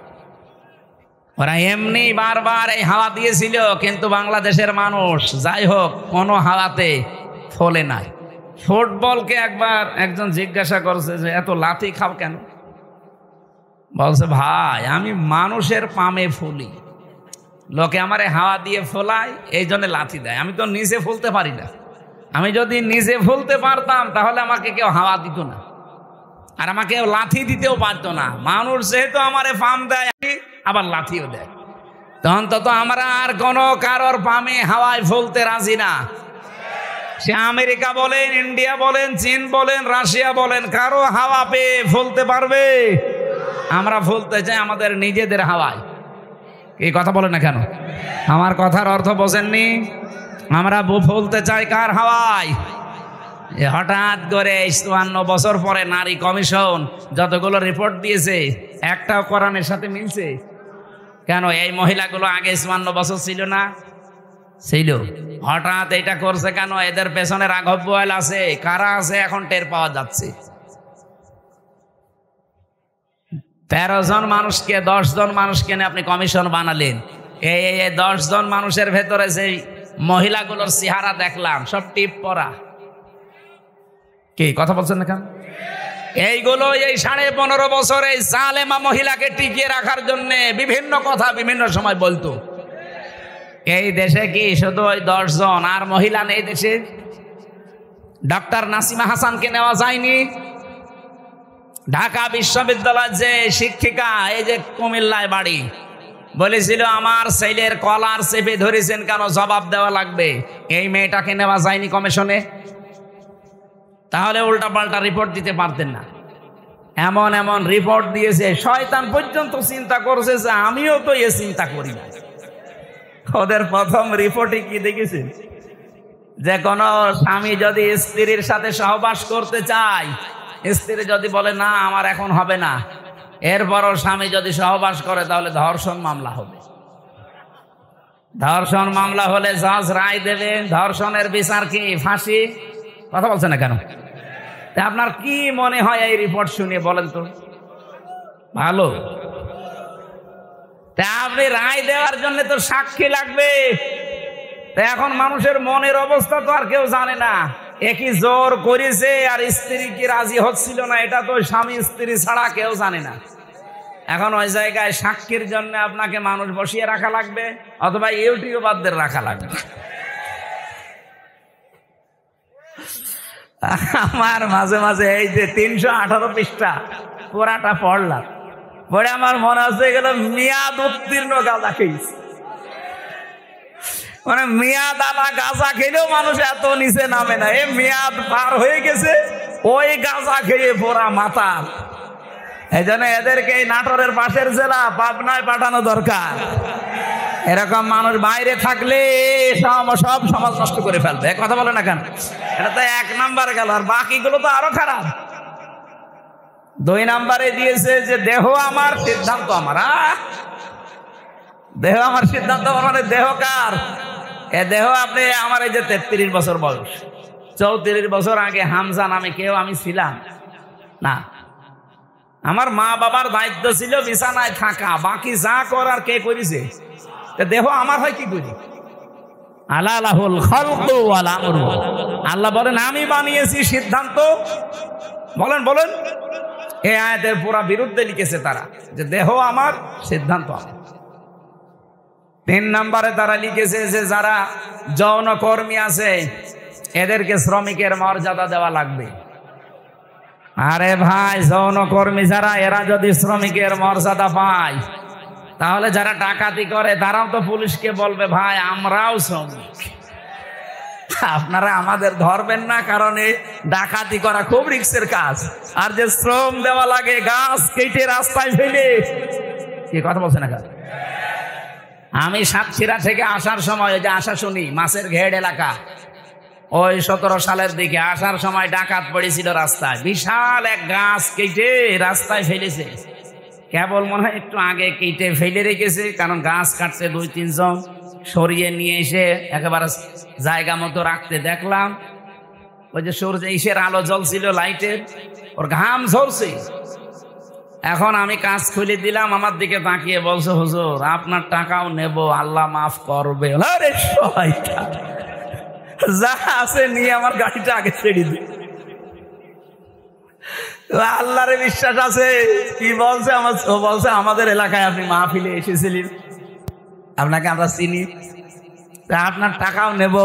ওরা এমনি বারবার এই হাওয়া দিয়েছিল, কিন্তু বাংলাদেশের মানুষ যাই হোক কোনো হাওয়াতে ফলে নাই। ফুটবলকে একবার একজন জিজ্ঞাসা করছে যে এত লাথি খাও কেন? বলছে, ভাই আমি মানুষের পামে ফুলি, লোকে আমারে হাওয়া দিয়ে ফোলায়, এই জন্য লাথি দেয়। আমি তো নিজে ফুলতে পারি না। আমি যদি নিজে ফুলতে পারতাম তাহলে আমাকে কেউ হাওয়া দিত না, আর আমাকে কেউ লাথি দিতেও পারতো না। মানুষ যেহেতু আমারে পাম দেয়, আবার লাথিও দেয়, তখন তো আমরা আর কোনো কারোর পামে হাওয়ায় ফুলতে রাজি না। সে আমেরিকা বলেন, ইন্ডিয়া বলেন, চীন বলেন, রাশিয়া বলেন, কারো হাওয়া পেয়ে ফুলতে পারবে? আমরা ফুলতে চাই আমাদের নিজেদের হাওয়ায়। এই কথা বলেন না কেন? আমার কথার অর্থ বোঝেননি? আমরা ফুলতে চাই কার হাওয়ায়? হঠাৎ করে 54 বছর পরে নারী কমিশন যতগুলো রিপোর্ট দিয়েছে, একটাও কোরআনের সাথে মিলছে? কেন এই মহিলাগুলো আগে 54 বছর ছিল না? ছিল। হঠাৎ এটা করছে কেন? এদের পেছনে রাঘব বোয়াল আছে। কারা আছে এখন টের পাওয়া যাচ্ছে। 13 জন মানুষকে, 10 জন মানুষকে নিয়ে আপনি কমিশন বানালেন। এই 10 জন মানুষের ভেতরে সেই মহিলাগুলোর চেহারা দেখলাম, সব টিপ পরা। কি কথা বলছেন না কেন? এইগুলো এই 15.5 বছর এই জালেমা মহিলাকে টিকিয়ে রাখার জন্য বিভিন্ন কথা বিভিন্ন সময় বলতো। এই দেশে কি শুধু ওই 10 জন আর মহিলা নেই দেশে? ডক্টর নাসিমা হাসানকে নেওয়া যায়নি? ঢাকা বিশ্ববিদ্যালয়ের যে শিক্ষিকা, এই যে কুমিল্লায় বাড়ি, বলেছিল আমার ছেলের কলার চেপে ধরেছেন কেন, জবাব দেওয়া লাগবে। এই মেয়েটাকে নেওয়া যায়নি কমিশনে? তাহলে উল্টা পাল্টা রিপোর্ট দিতে পারতেন না? এমন এমন রিপোর্ট দিয়েছে, শয়তান পর্যন্ত চিন্তা করছে যে আমিও তো এ চিন্তা করি না। ওদের প্রথম রিপোর্টে কি দেখেছেন? যে কোনো স্বামী যদি স্ত্রীর সাথে সহবাস করতে চায়, স্ত্রী যদি বলে না আমার এখন হবে না, এরপরও স্বামী যদি সহবাস করে, তাহলে ধর্ষণ মামলা হবে। ধর্ষণ মামলা হলে জজ রায় দেবে। ধর্ষণের বিচার কি? ফাঁসি। কথা বলছে না কেন? আপনার কি মনে হয় এই রিপোর্ট শুনে? বলেন তো। ভালো, আপনি রায় দেওয়ার জন্য তো সাক্ষী লাগবে। এখন মানুষের মনের অবস্থা তো আর কেউ জানে না। একই জোর করেছে আর স্ত্রী কি রাজি হচ্ছিল না, এটা তো স্বামী স্ত্রী ছাড়া কেউ জানে না। এখন ওই জায়গায় সাক্ষীর জন্য আপনাকে মানুষ বসিয়ে রাখা লাগবে, অথবা ইউটিউবারদের রাখা লাগবে। আমার মাঝে মাঝে এই যে 318 পৃষ্ঠা পুরাটা পড়লাম, পরে আমার মনে হচ্ছে এগুলো মেয়াদ উত্তীর্ণ গাঁজা খেয়েছে। মানে মেয়াদ আলা গাঁজা খেলেও মানুষ এত নিচে নামে না, এ মেয়াদ পার হয়ে গেছে, ওই গাঁজা খেয়ে পোড়া মাথা। এই জন্য এদেরকে এই নাটোরের পাশের জেলা পাবনায় পাঠানো দরকার। এরকম মানুষ বাইরে থাকলে সব সমাজ নষ্ট করে ফেলবে। কথা বলে না কেন? এটা তো 1 নাম্বার গেল, আর বাকিগুলো তো আরো খারাপ। 2 নাম্বারে দিয়েছে যে দেহ আমার সিদ্ধান্ত আমার। দেহ আমার সিদ্ধান্ত আমার, মানে দেহ কার? এ দেহ আপনি আমার এই যে 33 বছর বয়স, 34 বছর আগে হামজা নামে কেউ আমি ছিলাম না। আমার মা বাবার দায়িত্ব ছিল বিছানায় থাকা, বাকি যা করার কে করেছে? দেহ আমার হয় কি করি? আলাহুল খালকু ওয়াল আমরু। আল্লাহ বলেন আমি বানিয়েছি, সিদ্ধান্ত। বলেন বলেন, এই আয়াতের পুরা বিরুদ্ধে লিখেছে তারা, যে দেহ আমার, সিদ্ধান্ত আমার। 3 নম্বরে তারা লিখেছে যে যারা যৌন কর্মী আছে এদেরকে শ্রমিকের মর্যাদা দেওয়া লাগবে। আরে ভাই, যৌনকর্মী যারা, এরা যদি শ্রমিকের মর্যাদা পায়, তাহলে যারা ডাকাতি করে তারাও তো পুলিশকে বলবে ভাই আমরাও শ্রমিক, আপনারা আমাদের ধরবেন না, কারণ এই ডাকাতি করা খুব রিস্কের কাজ। আর যে শ্রম দেওয়া লাগে গাছ কেটে রাস্তায় ফেলে, কি কথা বলছে না? আমি সাতক্ষীরা থেকে আসার সময়, ওই যে আশা শুনি মাছের ঘেড় এলাকা, ওই 17 সালের দিকে আসার সময় ডাকাত পড়েছিল রাস্তায়, বিশাল এক গাছ কেটে রাস্তায় ফেলেছে। কেবল মনে হয় একটু আগে কেটে ফেলে রেখেছে, কারণ গাছ কাটছে 2-3 জন, সরিয়ে নিয়ে এসে একেবারে জায়গা মতো রাখতে দেখলাম। ওই যে সূর্য ইসের আলো জ্বলছিল লাইটের, ওর ঘাম ঝরছে। এখন আমি কাজ খুলে দিলাম, আমার দিকে তাকিয়ে বলছে হুজুর আপনার টাকাও নেব, আল্লাহ মাফ করবে। আরে শয়তান, যা আছে নিয়ে আমার গাড়িটা আগে ছেড়ে দিই। আল্লাহরে বিশ্বাস আছে। কি বলছে? বলছে আমাদের এলাকায় আপনি মাহফিলে এসেছিলেন, আপনাকে আমরা চিনি, আপনার টাকাও নেব,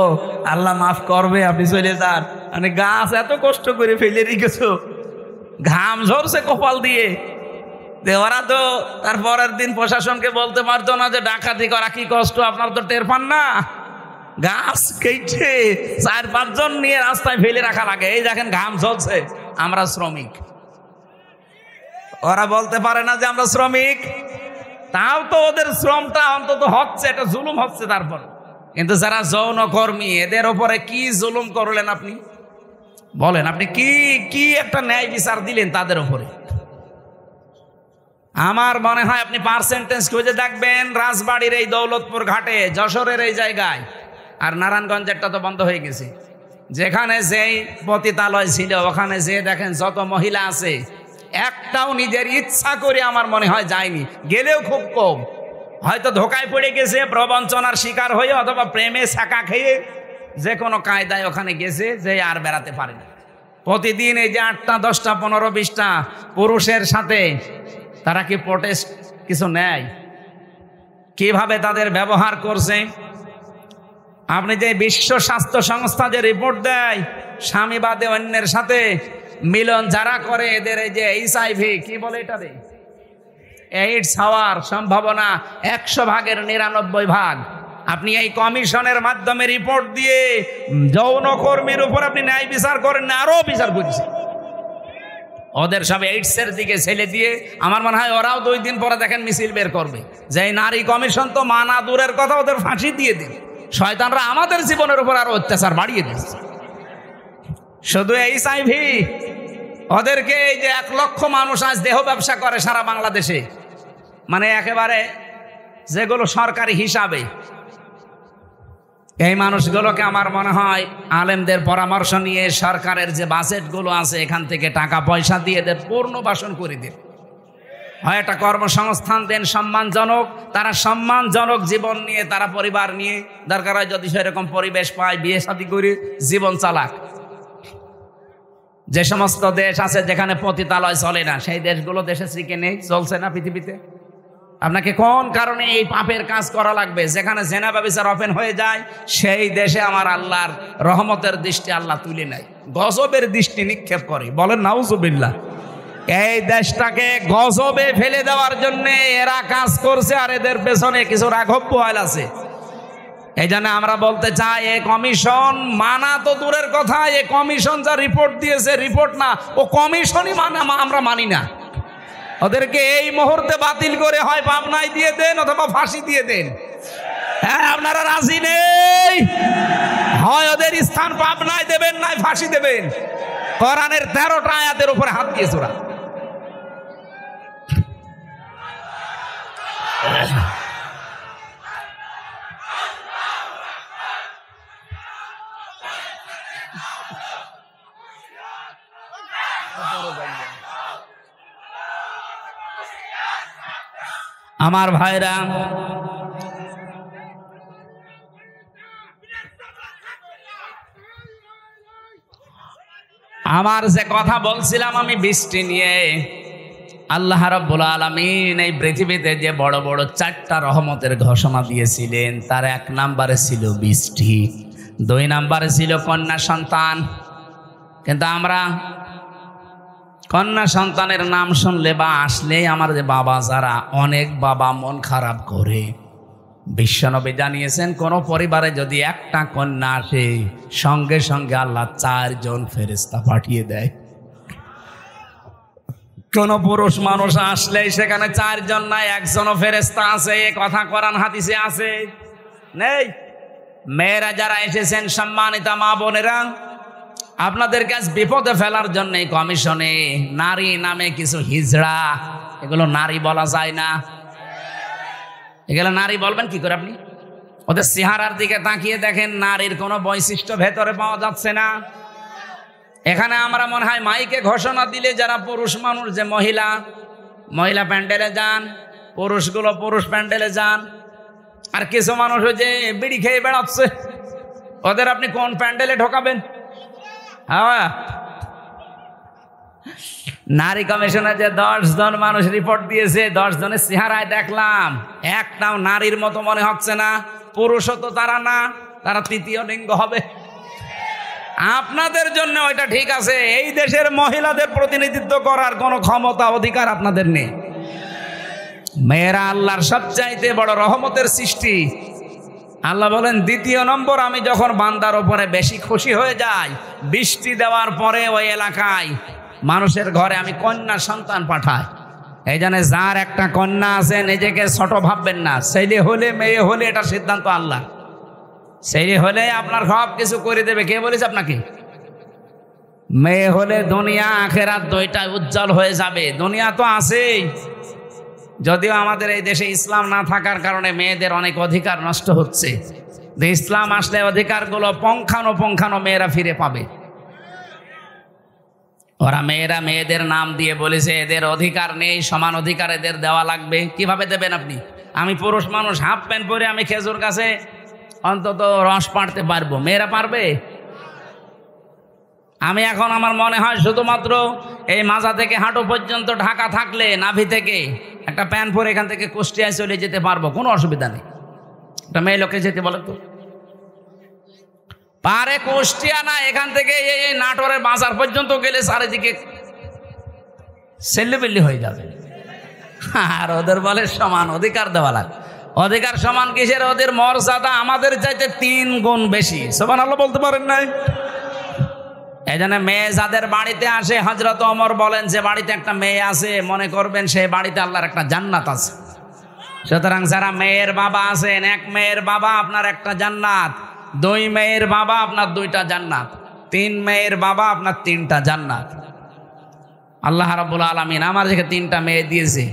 আল্লাহ মাফ করবে, আপনি চলে যান। মানে গাছ এত কষ্ট করে ফেলে রেখেছো, ঘাম ঝরছে কপাল দিয়ে। ওরা তো তারপরের দিন প্রশাসনকে বলতে পারতো না যে ডাকাতি করা কি কষ্ট, আপনার তো টের পান না? গাছ কেটে 4-5 জন নিয়ে রাস্তায় ফেলে রাখা লাগে। এই দেখেন ঘাম ঝরছে, আমরা শ্রমিক। ওরা বলতে পারে না যে আমরা শ্রমিক, তাও তো ওদের শ্রমটা অন্তত হচ্ছে, এটা জুলুম হচ্ছে। তারপর কিন্তু যারা যৌনকর্মী, এদের ওপরে কি জুলুম করলেন আপনি? বলেন, আপনি কি কি একটা ন্যায় বিচার দিলেন তাদের ওপরে? আমার মনে হয় আপনি পার্সেন্টেজ খুঁজে দেখবেন, রাজবাড়ির এই দৌলতপুর ঘাটে, যশোরের এই জায়গায়, আর নারায়ণগঞ্জেরটা তো বন্ধ হয়ে গেছে, যেখানে যেই পতিতালয় ছিল ওখানে যে দেখেন যত মহিলা আছে, একটাও নিজের ইচ্ছা করে আমার মনে হয় যায়নি, গেলেও খুব কম। হয়তো ধোকায় পড়ে গেছে, প্রবঞ্চনার শিকার হয়ে, অথবা প্রেমে ছাকা খেয়ে যে কোনো কায়দায় ওখানে গেছে, যে আর বেড়াতে পারে না। প্রতিদিন এই যে 8টা 10টা 15 20টা পুরুষের সাথে তারা কি প্রোটেস্ট কিছু নেয়? কিভাবে তাদের ব্যবহার করছে? আপনি যে বিশ্ব স্বাস্থ্য সংস্থা যে রিপোর্ট দেয়, স্বামী বাদে অন্যের সাথে মিলন যারা করে, এদের এই যে HIV কি বলে এটারে, এইডস হওয়ার সম্ভাবনা 100 ভাগের 99 ভাগ। আপনি এই কমিশনের মাধ্যমে রিপোর্ট দিয়ে যৌনকর্মীর উপর আপনি ন্যায় বিচার করেন না, আরো বিচার করছেন। ওদের সব এইডসের দিকে ছেলে দিয়ে, আমার মনে হয় ওরাও 2 দিন পরে দেখেন মিছিল বের করবে যে নারী কমিশন তো মানা দূরের কথা, ওদের ফাঁসি দিয়ে দিন। শয়তানরা আমাদের জীবনের উপর আরো অত্যাচার বাড়িয়ে দিচ্ছে। শুধু HIV, ওদেরকে এই যে 1 লক্ষ মানুষ আজ দেহ ব্যবসা করে সারা বাংলাদেশে, মানে একেবারে যেগুলো সরকারি হিসাবে, এই মানুষগুলোকে আমার মনে হয় আলেমদের পরামর্শ নিয়ে সরকারের যে বাজেটগুলো আছে এখান থেকে টাকা পয়সা দিয়ে এদের পুনর্বাসন করে দিন, হয় একটা কর্মসংস্থান দেন সম্মানজনক, তারা সম্মানজনক জীবন নিয়ে, তারা পরিবার নিয়ে, দরকার হয় যদি সেরকম পরিবেশ পায় বিয়ে শাদী করে জীবন চালাক। যে সমস্ত দেশ আছে যেখানে পতিতালয় চলে না, সেই দেশগুলো দেশে শ্রীকে নেই, চলছে না পৃথিবীতে। আপনাকে কোন কারণে এই পাপের কাজ করা লাগবে? যেখানে জেনা ব্যভিচার ওপেন হয়ে যায়, সেই দেশে আমার আল্লাহর রহমতের দৃষ্টি আল্লাহ তুলে নেয়, গজবের দৃষ্টি নিক্ষেপ করে। বলেন নাউজুবিল্লাহ। এই দেশটাকে গজবে ফেলে দেওয়ার জন্য এরা কাজ করছে, আর এদের পেছনে কিছু রাঘব পোহাইল আছে। এই জন্য আমরা বলতে চাই, এই কমিশন মানা তো দূরের কথা, এই কমিশন যা রিপোর্ট দিয়েছে, রিপোর্ট না, ও কমিশনই মানে আমরা মানি না। ওদেরকে এই মুহূর্তে বাতিল করে হয় পাবনায় দিয়ে দেন অথবা ফাঁসি দিয়ে দেন। হ্যাঁ, আপনারা রাজি নেই? হয় ওদের স্থান পাবনায় দেবেন, নাই ফাঁসি দেবেন। কোরআনের 13টা আয়াতের উপরে হাত দিয়েছে ওরা। আমার ভাইরা, আমার যে কথা বলছিলাম আমি বৃষ্টি নিয়ে, আল্লাহ রাব্বুল আলামিন এই পৃথিবীতে যে বড় বড় 4টা রহমতের ঘোষণা দিয়েছিলেন, তার 1 নম্বরে ছিল বৃষ্টি, 2 নম্বরে ছিল কন্যা সন্তান। কিন্তু আমরা কন্যা সন্তানের নাম শুনলে বা আসলেই আমার যে বাবা যারা, অনেক বাবা মন খারাপ করে। বিশ্বনবী জানিয়েছেন কোন পরিবারে যদি একটা কন্যা আসে সঙ্গে সঙ্গে আল্লাহ 4 জন ফেরেশতা পাঠিয়ে দেয়। কোন পুরুষ মানুষ আসলেই সেখানে 4 জন নাই, একজনও ফেরেশতা আছে। এ কথা কোরআন হাদিসে আছে নেই? মেয়েরা যারা এসেছেন, সম্মানিতা মা বোনেরা, আপনাদের কাছে বিপদে ফেলার জন্য কমিশনে নারী নামে কিছু হিজড়া, এগুলো নারী বলা যায় না। এগুলো নারী বলবেন কি করে আপনি? ওদের চেহারার দিকে তাকিয়ে দেখেন, নারীর কোনো বৈশিষ্ট্য ভেতরে পাওয়া যাচ্ছে না। এখানে আমরা মনে হয় মাইকে ঘোষণা দিলে যারা পুরুষ মানুষ, যে মহিলা মহিলা প্যান্ডেলে যান, পুরুষগুলো পুরুষ প্যান্ডেলে যান, আর কিছু মানুষ ওই যে বিড়ি খেয়ে বেড়াচ্ছে, ওদের আপনি কোন প্যান্ডেলে ঢোকাবেন? হ্যাঁ, নারী কমিশনে যে 10 জন মানুষ রিপোর্ট দিয়েছে, 10 জনের চেহারায় দেখলাম একটাও নারীর মতো মনে হচ্ছে না। পুরুষও তো তারা না, তারা তৃতীয় লিঙ্গ হবে। আপনাদের জন্য ওইটা ঠিক আছে, এই দেশের মহিলাদের প্রতিনিধিত্ব করার কোনো ক্ষমতা অধিকার আপনাদের নেই। মেয়েরা আল্লাহর সবচাইতে বড় রহমতের সৃষ্টি। আল্লাহ বলেন, দ্বিতীয় নম্বর, আমি যখন বান্দার ওপরে বেশি খুশি হয়ে যাই, বৃষ্টি দেওয়ার পরে ওই এলাকায় মানুষের ঘরে আমি কন্যা সন্তান পাঠাই। এই জন্য যার একটা কন্যা আছে নিজেকে ছোট ভাববেন না। ছেলে হলে মেয়ে হলে এটা সিদ্ধান্ত আল্লাহ। ছেলে হলে আপনার সব কিছু করে দেবে, কে বলেছে আপনাকে? মেয়ে হলে দুনিয়া আখেরাত দুইটাই উজ্জ্বল হয়ে যাবে। দুনিয়া তো আছেই, যদিও আমাদের এই দেশে ইসলাম না থাকার কারণে মেয়েদের অনেক অধিকার নষ্ট হচ্ছে। ইসলাম আসলে অধিকারগুলো পঙ্খানো মেয়েরা ফিরে পাবে। ওরা মেয়েরা মেয়েদের নাম দিয়ে বলেছে এদের অধিকার নেই, সমান অধিকার এদের দেওয়া লাগবে। কিভাবে দেবেন আপনি? আমি পুরুষ মানুষ, হাফ প্যান্ট পরে আমি খেজুর গাছে অন্তত রস পাড়তে পারবো, মেয়েরা পারবে? আমি এখন আমার মনে হয় শুধুমাত্র এই মাজা থেকে হাঁটু পর্যন্ত ঢাকা থাকলে, নাভি থেকে একটা প্যান্ট পরে এখান থেকে কুষ্টিয়ায় চলে যেতে পারবো, কোনো অসুবিধা নেই। একটা মেয়ে লোকে যেতে বলে তো পারে, কুষ্টিয়া না, এখান থেকে এই নাটোরের বাজার পর্যন্ত গেলে চারিদিকে সেল্লিবিল্লি হয়ে যাবে। আর ওদের বলে সমান অধিকার দেওয়া লাগে। অধিকার সমান কিসের? ওদের মর্যাদা আমাদের চাইতে 3 গুণ বেশি। সুবহানাল্লাহ বলতে পারেন নাই? এই জন্য মেয়ে যাদের বাড়িতে আসে, হযরত ওমর বলেন, যে বাড়িতে একটা মেয়ে আছে মনে করবেন সেই বাড়িতে আল্লাহর একটা জান্নাত আছে। সুতরাং যারা মেয়ের বাবা আছেন, 1 মেয়ের বাবা আপনার একটা জান্নাত, 2 মেয়ের বাবা আপনার 2টা জান্নাত, 3 মেয়ের বাবা আপনার 3টা জান্নাত। আল্লাহ রাব্বুল আলামিন আমাদেরকে 3টা মেয়ে দিয়েছে।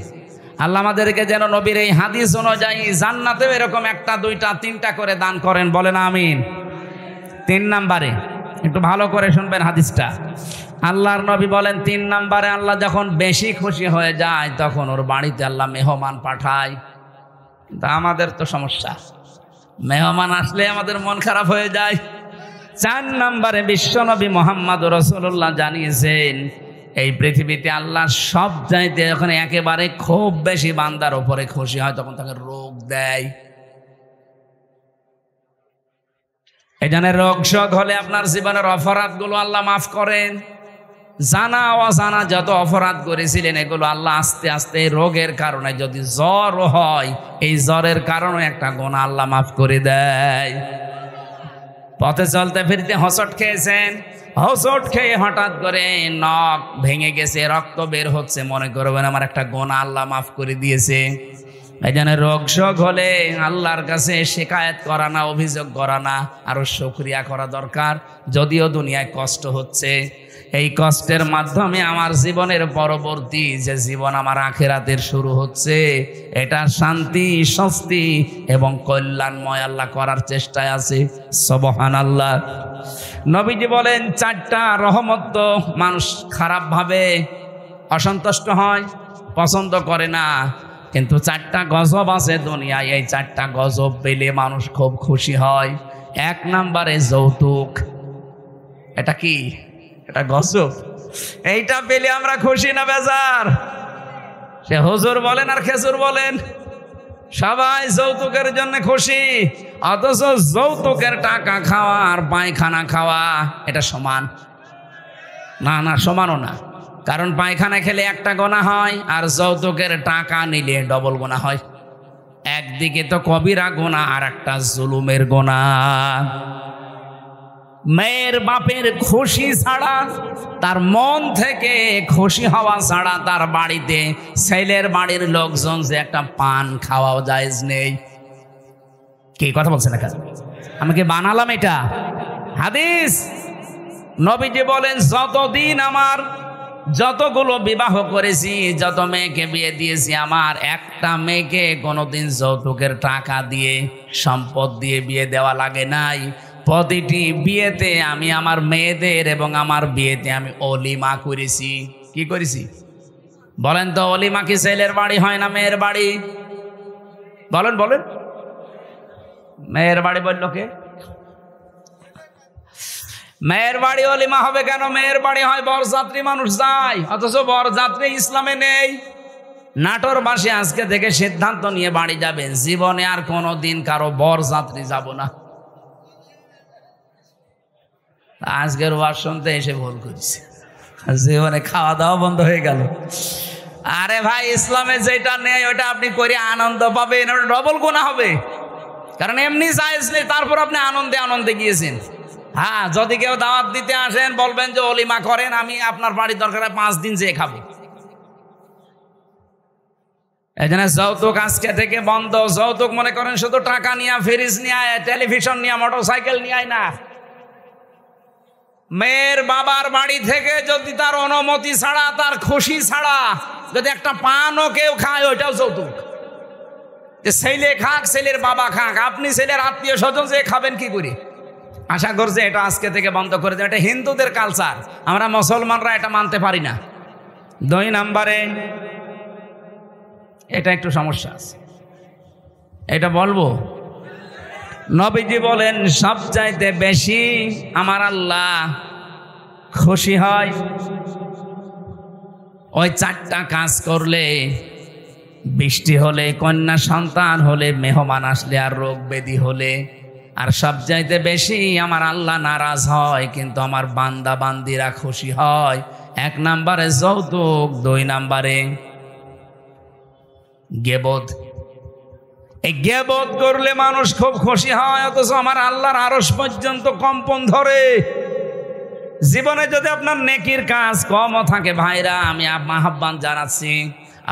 আল্লাহ আমাদেরকে যেন নবীর এই হাদিস অনুযায়ী জান্নাতেও এরকম 1টা 2টা 3টা করে দান করেন, বলেন আমিন। 3 নম্বরে একটু ভালো করে শুনবেন হাদিসটা। আল্লাহর নবী বলেন 3 নম্বরে আল্লাহ যখন বেশি খুশি হয়ে যায় তখন ওর বাড়িতে আল্লাহ মেহমান পাঠায়। কিন্তু আমাদের তো সমস্যা, মেহমান আসলে আমাদের মন খারাপ হয়ে যায়। 4 নম্বরে বিশ্বনবী মুহাম্মদ রাসূলুল্লাহ জানিয়েছেন, এই পৃথিবীতে আল্লাহ সব চাইতে যখন একেবারে খুব বেশি বান্দার উপরে খুশি হয় তখন তাকে রোগ দেয়। এই জন্য রোগ শোক হলে আপনার জীবনের অপরাধগুলো আল্লাহ মাফ করেন। জানা অজানা যত অপরাধ করেছিলেন এগুলো আল্লাহ আস্তে আস্তে রোগের কারণে, যদি জ্বর হয় এই জ্বরের কারণে একটা গুনাহ আল্লাহ মাফ করে দেয়। পথে চলতে ফিরতে হোঁচট খেয়েছেন, হোঁচট খেয়ে হঠাৎ করে নখ ভেঙে গেছে, রক্ত বের হচ্ছে, মনে করবেন আমার একটা গুনাহ আল্লাহ মাফ করে দিয়েছে। এই জন্য রোগ শোক হলে আল্লাহর কাছে শিকায়েত করা না, অভিযোগ করা না, আরো শুকরিয়া করা দরকার। যদিও দুনিয়ায় কষ্ট হচ্ছে, এই কষ্টের মাধ্যমে আমার জীবনের পরবর্তী যে জীবন আমার আখিরাতের শুরু হচ্ছে, এটা শান্তি, স্বস্তি এবং কল্যাণময় আল্লাহ করার চেষ্টায় আছে। সুবহানাল্লাহ। নবীজি বলেন 4টা রহমত তো মানুষ খারাপ ভাবে অসন্তুষ্ট হয়, পছন্দ করে না, কিন্তু 4টা গজব আছে দুনিয়ায়। এই 4টা গজব পেলে মানুষ খুব খুশি হয়। 1 নম্বরে যৌতুক। এটা কি? এটা গজব। এইটা পেলে আমরা খুশি না বেজার? সে হুজুর বলেন আর খেজুর বলেন, সবাই যৌতুকের জন্য খুশি, অথচ যৌতুকের টাকা খাওয়া আর পায়খানা খাওয়া এটা সমান না? না, সমানও না। কারণ পায়খানা খেলে একটা গোনা হয়, আর যৌতুকের টাকা নিলে ডবল গোনা হয়। একদিকে তো কবিরা গোনা, আর একটা জুলুমের গোনা। মেয়ের বাপের খুশি ছাড়া, তার মন থেকে খুশি হওয়া ছাড়া তার বাড়িতে ছেলের বাড়ির লোকজন যে একটা পান খাওয়াও জায়েজ নেই। কি কথা বলছেন না? আমি কি বানালাম এটা? হাদিস। নবীজি বলেন, যতদিন আমার যতগুলো বিবাহ করেছি, যত মেয়েকে বিয়ে দিয়েছি, আমার একটা মেয়েকে কোনোদিন যৌতুকের টাকা দিয়ে, সম্পদ দিয়ে বিয়ে দেওয়া লাগে নাই। প্রতিটি বিয়েতে আমি আমার মেয়েদের এবং আমার বিয়েতে আমি অলিমা করেছি। কি করেছি বলেন তো? অলিমা কি ছেলের বাড়ি হয় না মেয়ের বাড়ি? বলেন বলেন। মেয়ের বাড়ি বলল কে? মেয়ের বাড়ি অলিমা হবে কেন? মেয়ের বাড়ি হয় বরযাত্রী মানুষ যায়, অথচ বরযাত্রী ইসলামে নেই। নাটোরবাসী আজকে থেকে সিদ্ধান্ত নিয়ে বাড়ি যাবেন, জীবনে আর কোনোদিন কারো বরযাত্রী যাব না। আজকের ওয়াজ শুনতে এসে ভুল করেছে, জীবনে খাওয়া দাওয়া বন্ধ হয়ে গেল। আরে ভাই, ইসলামে যেটা নেই ওটা আপনি করে আনন্দ পাবেন, ওটা ডবল গুনাহ হবে। কারণ এমনি জায়েজ নেই, তারপর আপনি আনন্দে আনন্দে গিয়েছেন। হ্যাঁ, যদি কেউ দাওয়াত দিতে আসেন বলবেন যে অলিমা করেন, আমি আপনার বাড়ির দরকার 5 দিন যেয়ে খাবো। এই জন্য যৌতুক আজকে থেকে বন্ধ। যৌতুক মনে করেন শুধু টাকা নিয়ে, ফ্রিজ নিয়ে, টেলিভিশন নিয়ে, মোটরসাইকেল নিয়ে না। মেয়ের বাবার বাড়ি থেকে যদি তার অনুমতি ছাড়া, তার খুশি ছাড়া যদি একটা পানও কেউ খায়, ওইটাও যৌতুক। যে ছেলে খাক, ছেলের বাবা খাক, আপনি ছেলের আত্মীয় স্বজন যে খাবেন কি করে? আশা করছে এটা আজকে থেকে বন্ধ করে দেয়। এটা হিন্দুদের কালচার, আমরা মুসলমানরা এটা মানতে পারি না। 2 নম্বরে এটা একটু সমস্যা আছে, এটা বলবো। নবীজি বলেন, সবচাইতে বেশি আমার আল্লাহ খুশি হয় ওই 4টা কাজ করলে। বৃষ্টি হলে, কন্যা সন্তান হলে, মেহমান আসলে, আর রোগ ব্যাধি হলে। আর সবচাইতে বেশি আমার আল্লাহ নারাজ হয় কিন্তু আমার বান্দা বান্দিরা খুশি হয়। 1 নম্বরে যৌতুক, 2 নম্বরে গীবত। এই গীবত করলে মানুষ খুব খুশি হয়, অথচ আমার আল্লাহর আরশ পর্যন্ত কম্পন ধরে। জীবনে যদি আপনার নেকির কাজ কমও থাকে, ভাইরা আমি আহ্বান জানাচ্ছি,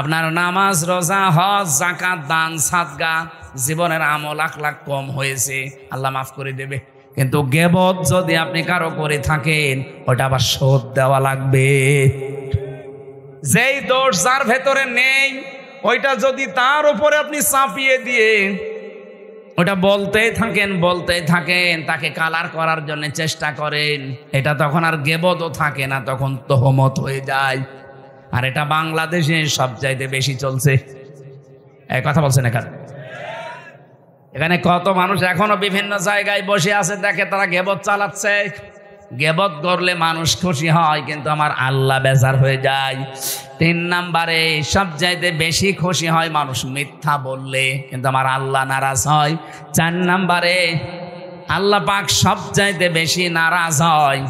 আপনার নামাজ, রোজা, হজ, যাকাত, দান, সাদগা, জীবনের আমল আখলাক কম হয়েছে, আল্লাহ মাফ করে দেবে। কিন্তু গীবত যদি আপনি কারো করে থাকেন, ওটা আবার শোধ দেওয়া লাগবে। যেই দোষ যার ভেতরে নেই, ওইটা যদি তার উপরে আপনি চাপিয়ে দিয়ে ওটা বলতেই থাকেন, তাকে কালার করার জন্য চেষ্টা করেন, এটা তখন আর গীবতও থাকে না, তখন তোহমত হয়ে যায়। আর এটা বাংলাদেশে সবচাইতে বেশি চলছে। এই কথা বলছেন এখানে কত মানুষ এখনো বিভিন্ন জায়গায় বসে আছে, দেখে তারা গীবত চালাচ্ছে। গীবত করলে মানুষ খুশি হয় কিন্তু আমার আল্লাহ বেজার হয়ে যায়। 3 নম্বরে সবচাইতে বেশি খুশি হয় মানুষ মিথ্যা বললে, কিন্তু আমার আল্লাহ নারাজ হয়। 4 নম্বরে আল্লাহ পাক সবচাইতে বেশি নারাজ হয়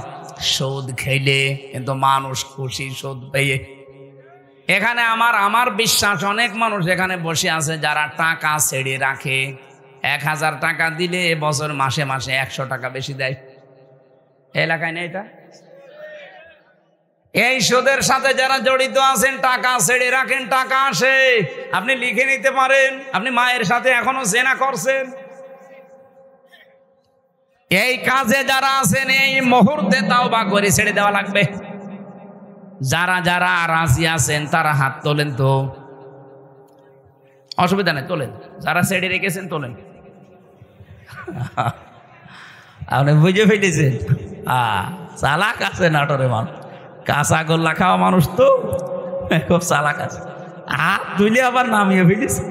সুদ খেলে, কিন্তু মানুষ খুশি সুদ পেয়ে। এখানে আমার বিশ্বাস অনেক মানুষ এখানে বসে আছে যারা টাকা ছেড়ে রাখে। 1000 টাকা দিলে বছর মাসে মাসে 100 টাকা বেশি দেয়। এলাকায় নেই এটা? এই সুদের সাথে যারা জড়িত আছেন, টাকা ছেড়ে রাখেন, টাকা আসে, আপনি লিখে নিতে পারেন আপনি মায়ের সাথে এখনো জেনা করছেন। এই কাজে যারা আছেন এই মুহূর্তে তাওবা করে ছেড়ে দেওয়া লাগবে। যারা যারা রাজি আছেন তারা হাত তোলেন তো, অসুবিধা নেই, তোলেন। যারা ছেড়ে রেখেছেন তোলেন। আপনি বুঝে ফেলেছেন, চালাক আছে নাটোরে মানুষ, কাঁচা গোল্লা খাওয়া মানুষ তো খুব চালাক আছে। হাত তুলে আবার নামিয়ে ফেলেছে।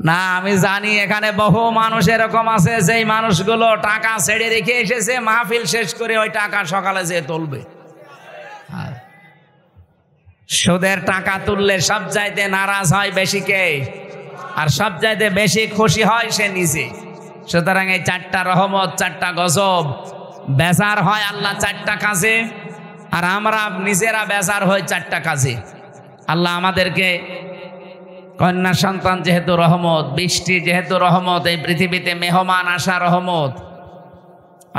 না, আমি জানি এখানে বহু মানুষ এরকম আছে, যেই মানুষগুলো টাকা ছেড়ে রেখে এসেছে, মাহফিল শেষ করে ওই টাকা সকালে যেয়ে তুলবে। সুদের টাকা তুললে সবচাইতে নারাজ হয় বেশি কে? আর সবচাইতে বেশি খুশি হয় সে নিজে। সুতরাং এই 4টা রহমত, 4টা গজব বেজার হয় আল্লাহ 4টা কাজে। আর আমরা নিজেরা বেজার হই 4টা কাজে। আল্লাহ আমাদেরকে কন্যা সন্তান যেহেতু রহমত, বৃষ্টি যেহেতু রহমত, এই পৃথিবীতে মেহমান আসা রহমত,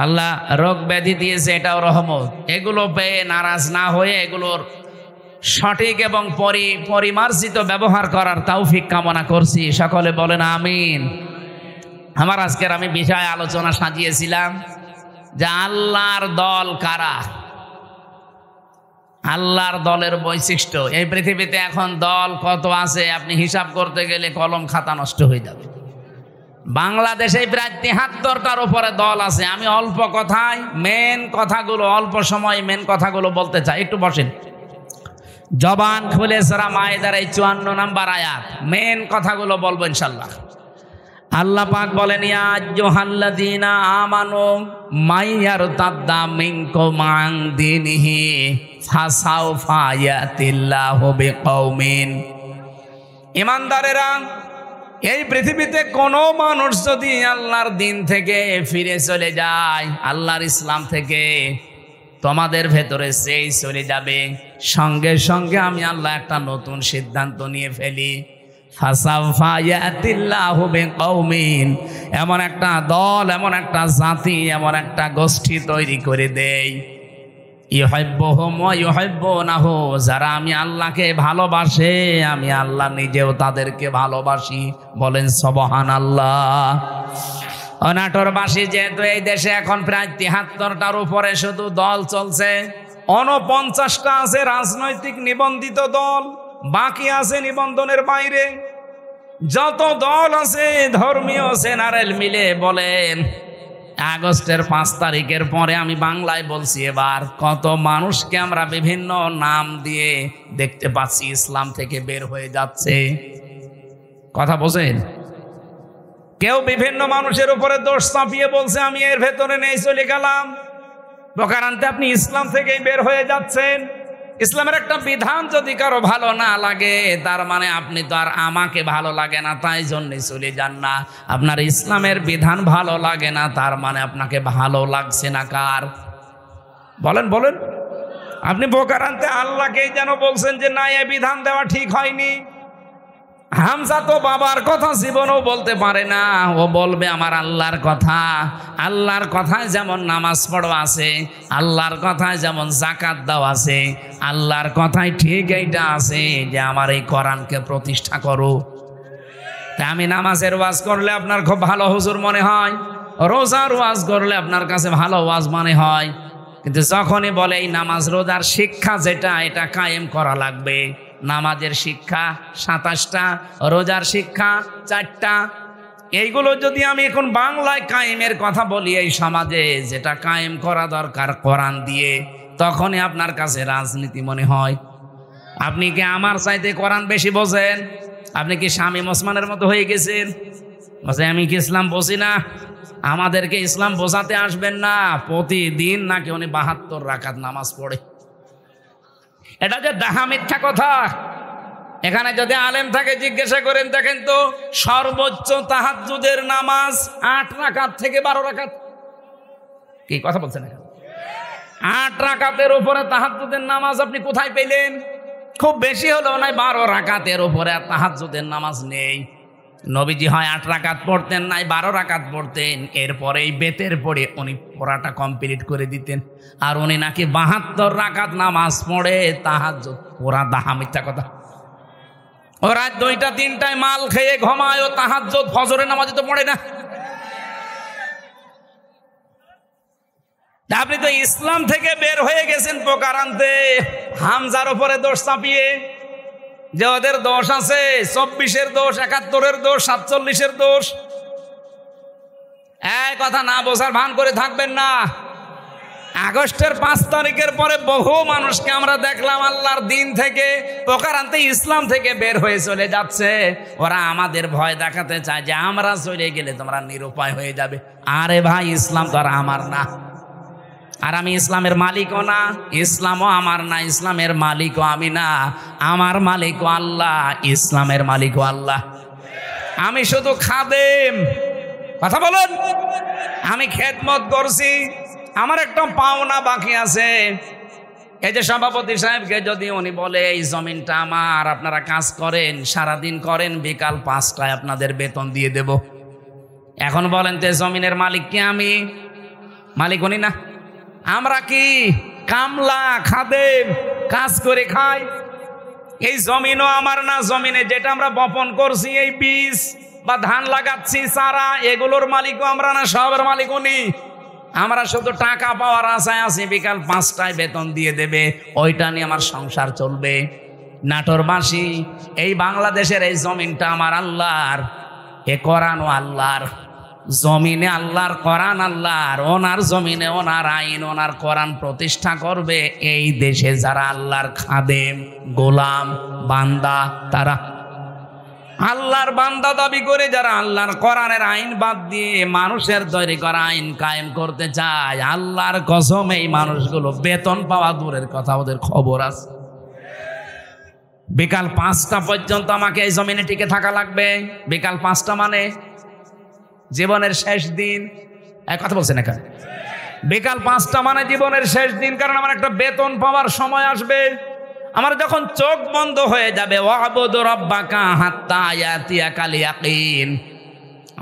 আল্লাহ রোগ ব্যাধি দিয়েছে এটাও রহমত। এগুলো পেয়ে নারাজ না হয়ে এগুলোর সঠিক এবং পরিমার্জিত ব্যবহার করার তৌফিক কামনা করছি। সকলে বলেন আমিন। আমার আজকের আমি বিষয় আলোচনা সাজিয়েছিলাম যে আল্লাহর দল কারা, আল্লাহর দলের বৈশিষ্ট্য। এই পৃথিবীতে এখন দল কত আছে আপনি হিসাব করতে গেলে কলম খাতা নষ্ট হয়ে যাবে। বাংলাদেশে প্রায় 73টার উপরে দল আছে। আমি অল্প কথায় মেন কথাগুলো, অল্প সময় মেন কথাগুলো বলতে চাই। একটু বসেন, জবান খুলে সূরা মায়েদার এই 54 নম্বর আয়াত মেন কথাগুলো বলবো ইনশাল্লাহ। আল্লাহ পাক বলেন, ইয়া আইয়ুহাল্লাযীনা আমানু মাইয়ারতাদ্দা মিনকুম আন দীনিহি ফাসাউফা ইয়াতিল্লাহু বিকওমিন। ঈমানদারেরা, এই পৃথিবীতে কোনো মানুষ যদি আল্লাহর দিন থেকে ফিরে চলে যায়, আল্লাহর ইসলাম থেকে, তোমাদের ভেতরে সেই চলে যাবে, সঙ্গে সঙ্গে আমি আল্লাহ একটা নতুন সিদ্ধান্ত নিয়ে ফেলি। ফাসাউফা ইয়াতিল্লাহু বিকওমিন, এমন একটা দল, এমন একটা জাতি, এমন একটা গোষ্ঠী তৈরি করে দেই, ইউহিব্বুহুম ওয়া ইউহিব্বুনাহু, যারা আমি আল্লাহকে ভালোবাসে, আমি আল্লাহ নিজেও তাদেরকে ভালোবাসি। বলেন সুবহানাল্লাহ। অনাটোরবাসী যেহেতু এই দেশে এখন প্রায় 73টার উপরে শুধু দল চলছে, 49টা আছে রাজনৈতিক নিবন্ধিত দল, বাকি আছে নিবন্ধনের বাইরে। যত দল আছে ধর্মীয় জেনারেল মিলে বলেন আগস্টের 5 তারিখের পরে, আমি বাংলায় বলছি এবার, কত মানুষকে আমরা বিভিন্ন নাম দিয়ে দেখতে পাচ্ছি ইসলাম থেকে বের হয়ে যাচ্ছে। কথা বোঝেন? কেউ বিভিন্ন মানুষের উপরে দোষ চাপিয়ে বলছে আমি এর ভেতরে নেই, চলে গেলাম। প্রকারান্তে আপনি ইসলাম থেকেই বের হয়ে যাচ্ছেন। ইসলামের একটা বিধান যদি কারো ভালো না লাগে, তার মানে আপনি তো আর আমাকে ভালো লাগে না তাই জন্যে চলে যান না। আপনার ইসলামের বিধান ভালো লাগে না, তার মানে আপনাকে ভালো লাগছে না কার? বলেন বলেন। আপনি প্রকারান্তে আল্লাহকেই যেন বলছেন যে না, এ বিধান দেওয়া ঠিক হয়নি। হামজা তো বাবার কথা জীবনেও বলতে পারে না, ও বলবে আমার আল্লাহর কথা। আল্লাহর কথায় যেমন নামাজ পড়ো আছে, আল্লাহর কথায় যেমন যাকাত দাও আছে, আল্লাহর কথায় ঠিক এইটা আছে যে আমার এই কোরআনকে প্রতিষ্ঠা করো। তা আমি নামাজের ওয়াজ করলে আপনার খুব ভালো হুজুর মনে হয়, রোজার ওয়াজ করলে আপনার কাছে ভালো ওয়াজ মনে হয়, কিন্তু যখনই বলে এই নামাজ রোজার শিক্ষা যেটা, এটা কায়েম করা লাগবে। নামাজের শিক্ষা 27টা, রোজার শিক্ষা 4টা। এইগুলো যদি আমি এখন বাংলায় কায়েমের কথা বলি এই সমাজে, যেটা কায়েম করা দরকার কোরআন দিয়ে, তখনই আপনার কাছে রাজনীতি মনে হয়। আপনি কি আমার চাইতে কোরআন বেশি বোঝেন? আপনি কি শামীম ওসমানের মতো হয়ে গেছেন? বলছে আমি কি ইসলাম বুঝি না? আমাদেরকে ইসলাম বোঝাতে আসবেন না। প্রতিদিন নাকি উনি 72 রাকাত নামাজ পড়ে। এটা যে ডাহা মিথ্যা কথা। এখানে যদি আলেম থাকে জিজ্ঞাসা করেন, দেখেন তো সর্বোচ্চ তাহাজ্জুদের নামাজ 8 রাকাত থেকে 12 রাকাত। কি কথা বলছেন? 8 রাকাতের উপরে তাহাজ্জুদের নামাজ আপনি কোথায় পেলেন? খুব বেশি হলেও নাই 12 রাকাতের উপরে আর তাহাজ্জুদের নামাজ নেই। নবীজি হয় 8 রাকাত পড়তেন, নাই 12 রাকাত পড়তেন। এরপরে এই বেতের পড়ে উনি পড়াটা কমপ্লিট করে দিতেন। আর উনি নাকি 72 রাকাত নামাজ পড়ে তাহাজ্জুদ। ওরা দাহা মিথ্যা কথা। ও রাত 2টা 3টায় মাল খেয়ে ঘুমায়, ও তাহাজ্জুদ ফজরের নামাজে তো পড়ে না। আপনি তো ইসলাম থেকে বের হয়ে গেছেন প্রকারান্তে হামজার উপরে দোষ চাপিয়ে, যে ওদের দোষ আছে, 24-এর দোষ, 71-এর দোষ, 47-এর দোষ। এই কথা না বোঝার ভান করে থাকবেন না। আগস্টের 5 তারিখের পরে বহু মানুষকে আমরা দেখলাম আল্লাহর দিন থেকে প্রকারান্তে ইসলাম থেকে বের হয়ে চলে যাচ্ছে। ওরা আমাদের ভয় দেখাতে চায় যে আমরা চলে গেলে তোমরা নিরুপায় হয়ে যাবে। আরে ভাই, ইসলাম তো আর আমার না, আর আমি ইসলামের মালিকও না, ইসলামও আমার না, ইসলামের মালিকও আমি না। আমার মালিকও আল্লাহ, ইসলামের মালিকও আল্লাহ। আমি শুধু খাদেম। কথা বলুন। আমি খেদমত করছি, আমার একটা পাওনা বাকি আছে। এই যে সভাপতি সাহেবকে যদি উনি বলে এই জমিনটা আমার, আপনারা কাজ করেন, সারাদিন করেন, বিকাল 5টায় আপনাদের বেতন দিয়ে দেব। এখন বলেন তো জমিনের মালিক কি আমি? মালিক উনি না, আমরা কি কামলা খাদেম, কাজ করে খাই। এই জমিনও আমার না, জমিনে যেটা আমরা বপন করছি, এই বীজ বা ধান লাগাচ্ছি, চারা, এগুলোর মালিকও আমরা না, সবের মালিক উনি। আমরা শুধু টাকা পাওয়ার আশায় আছি, বিকাল 5টায় বেতন দিয়ে দেবে, ওইটা নিয়ে আমার সংসার চলবে। নাটোরবাসী, এই বাংলাদেশের এই জমিনটা আমার আল্লাহর, এ কোরআনও আল্লাহর, জমিনে আল্লাহর, কোরআন আল্লাহর, ওনার জমিনে ওনার আইন, ওনার কোরআন প্রতিষ্ঠা করবে এই দেশে যারা আল্লাহর খাদেম, গোলাম, বান্দা, তারা আল্লাহর বান্দা দাবি করে যারা আল্লাহর কোরআনের আইন বাদ দিয়ে মানুষের তৈরি করা আইন কায়েম করতে চায়, আল্লাহর কসম এই মানুষগুলো বেতন পাওয়া দূরের কথা, ওদের খবর আছে। বিকাল 5টা পর্যন্ত আমাকে এই জমিনে টিকে থাকা লাগবে। বিকাল 5টা মানে জীবনের শেষ দিন। এক কথা বলছেন এখানে, বিকাল 5টা মানে জীবনের শেষ দিন, কারণ আমার একটা বেতন পাওয়ার সময় আসবে। আমার যখন চোখ বন্ধ হয়ে যাবে, ওয়াবুদু রাব্বাকা হাত্তা ইয়াতিয়াকাল ইয়াকিন,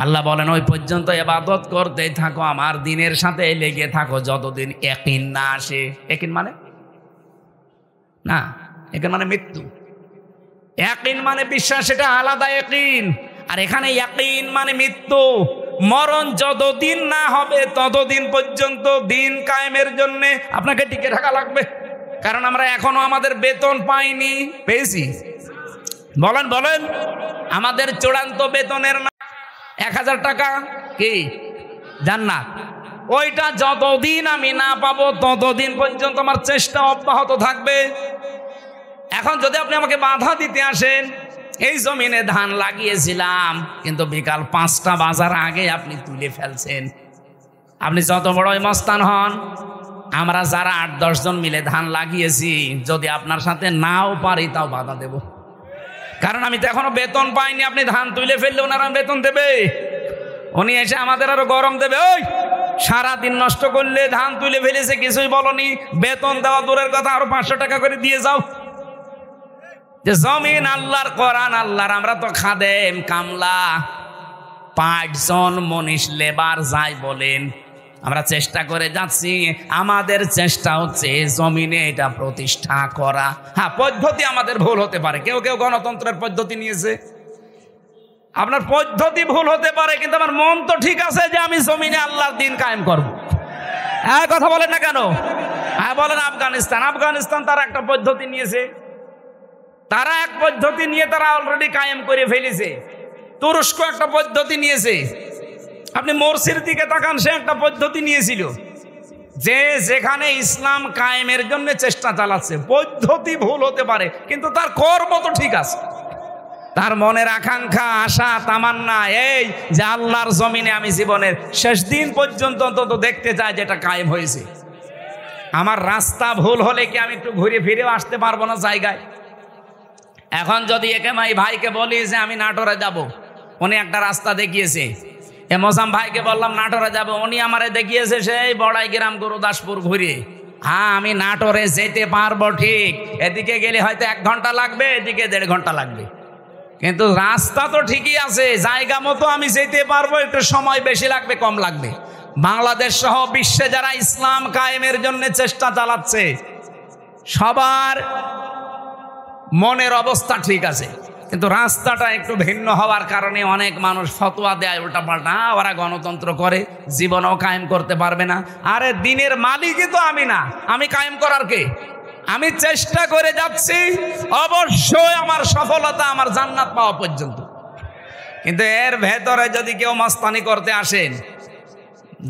আল্লাহ বলেন ওই পর্যন্ত ইবাদত করতেই থাকো, আমার দিনের সাথে লেগে থাকো যতদিন ইয়াকিন না আসে। ইয়াকিন মানে না, ইয়াকিন মানে মৃত্যু। ইয়াকিন মানে বিশ্বাস, এটা আলাদা ইয়াকিন। আর এখানে ইয়াকিন মানে মৃত্যু, মরণ যতদিন না হবে ততদিন পর্যন্ত দিন কায়েমের জন্য আপনাকে টিকে থাকা লাগবে। কারণ আমরা এখনো আমাদের বেতন পাইনি, পেয়েছি? বলেন বলেন, আমাদের চূড়ান্ত বেতনের না 1000 টাকা কি জান্নাত, ওইটা যতদিন আমি না পাবো ততদিন পর্যন্ত আমার চেষ্টা অব্যাহত থাকবে। এখন যদি আপনি আমাকে বাধা দিতে আসেন, এই জমিনে ধান লাগিয়েছিলাম কিন্তু বিকাল 5টা বাজার আগে আপনি তুলে ফেলছেন, আপনি যত বড়ই মস্তান হন, আমরা যারা 8-10 জন মিলে ধান লাগিয়েছি, যদি আপনার সাথে নাও পারি তাও বাধা দেব। কারণ আমি তো এখনো বেতন পাইনি। আপনি ধান তুলে ফেললে ওনারা বেতন দেবে, উনি এসে আমাদের আরো গরম দেবে। ওই সারাদিন নষ্ট করলে, ধান তুলে ফেলেছে, কিছুই বলনি, বেতন দেওয়া দূরের কথা, আরো 500 টাকা করে দিয়ে যাও। যে জমিন আল্লাহর, কোরআন আল্লাহর, আমরা তো খাদেম, কামলা, 5 জন মনীষ, লেবার যাই বলেন, আমরা চেষ্টা করে যাচ্ছি। আমাদের চেষ্টা হচ্ছে জমিনে এটা প্রতিষ্ঠা করা। হ্যাঁ, পদ্ধতি আমাদের ভুল হতে পারে, কেউ কেউ গণতন্ত্রের পদ্ধতি নিয়েছে, আপনার পদ্ধতি ভুল হতে পারে, কিন্তু আমার মন তো ঠিক আছে যে আমি জমিনে আল্লাহর দিন কায়েম করব। হ্যাঁ, কথা বলেন না কেন? হ্যাঁ বলেন। আফগানিস্তান তারা একটা পদ্ধতি নিয়েছে, তারা এক পদ্ধতি নিয়ে তারা অলরেডি কায়েম করে ফেলেছে। তুরস্ক একটা পদ্ধতি নিয়েছে, আপনি মোরসির দিকে তাকান, সে একটা পদ্ধতি নিয়েছিল, যে যেখানে ইসলাম কায়েমের জন্য চেষ্টা চালাচ্ছে। পদ্ধতি ভুল হতে পারে কিন্তু তার কর্ম তো ঠিক আছে, তার মনের আকাঙ্ক্ষা, আশা, তামান্না এই যে আল্লাহর জমিনে আমি জীবনের শেষ দিন পর্যন্ত অন্তত দেখতে চাই যেটা কায়েম হয়েছে। আমার রাস্তা ভুল হলে কি আমি একটু ঘুরে ফিরেও আসতে পারবো না জায়গায়? এখন যদি একে ভাইকে বলি যে আমি নাটোরে যাব, উনি একটা রাস্তা দেখিয়েছে, এ মোসাম ভাইকে বললাম নাটোরে যাব, উনি আমারে দেখিয়েছে সেই বড়াই গ্রাম গুরুদাসপুর ঘুরে। হ্যাঁ, আমি নাটোরে যেতে পারবো ঠিক, এদিকে গেলে হয়তো 1 ঘন্টা লাগবে, এদিকে 1.5 ঘন্টা লাগবে, কিন্তু রাস্তা তো ঠিকই আছে, জায়গা মতো আমি যেতে পারবো। একটু সময় বেশি লাগবে, কম লাগবে। বাংলাদেশ সহ বিশ্বে যারা ইসলাম কায়েমের জন্য চেষ্টা চালাচ্ছে, সবার মনের অবস্থা ঠিক আছে, কিন্তু রাস্তাটা একটু ভিন্ন হওয়ার কারণে অনেক মানুষ ফতোয়া দেয় উল্টাপাল্টা, ওরা গণতন্ত্র করে, জীবনও কায়েম করতে পারবে না। আরে দিনের মালিকই তো আমি না, আমি কায়েম করার কে? আমি চেষ্টা করে যাচ্ছি, অবশ্যই আমার সফলতা আমার জান্নাত পাওয়া পর্যন্ত। কিন্তু এর ভেতরে যদি কেউ মস্তানি করতে আসেন,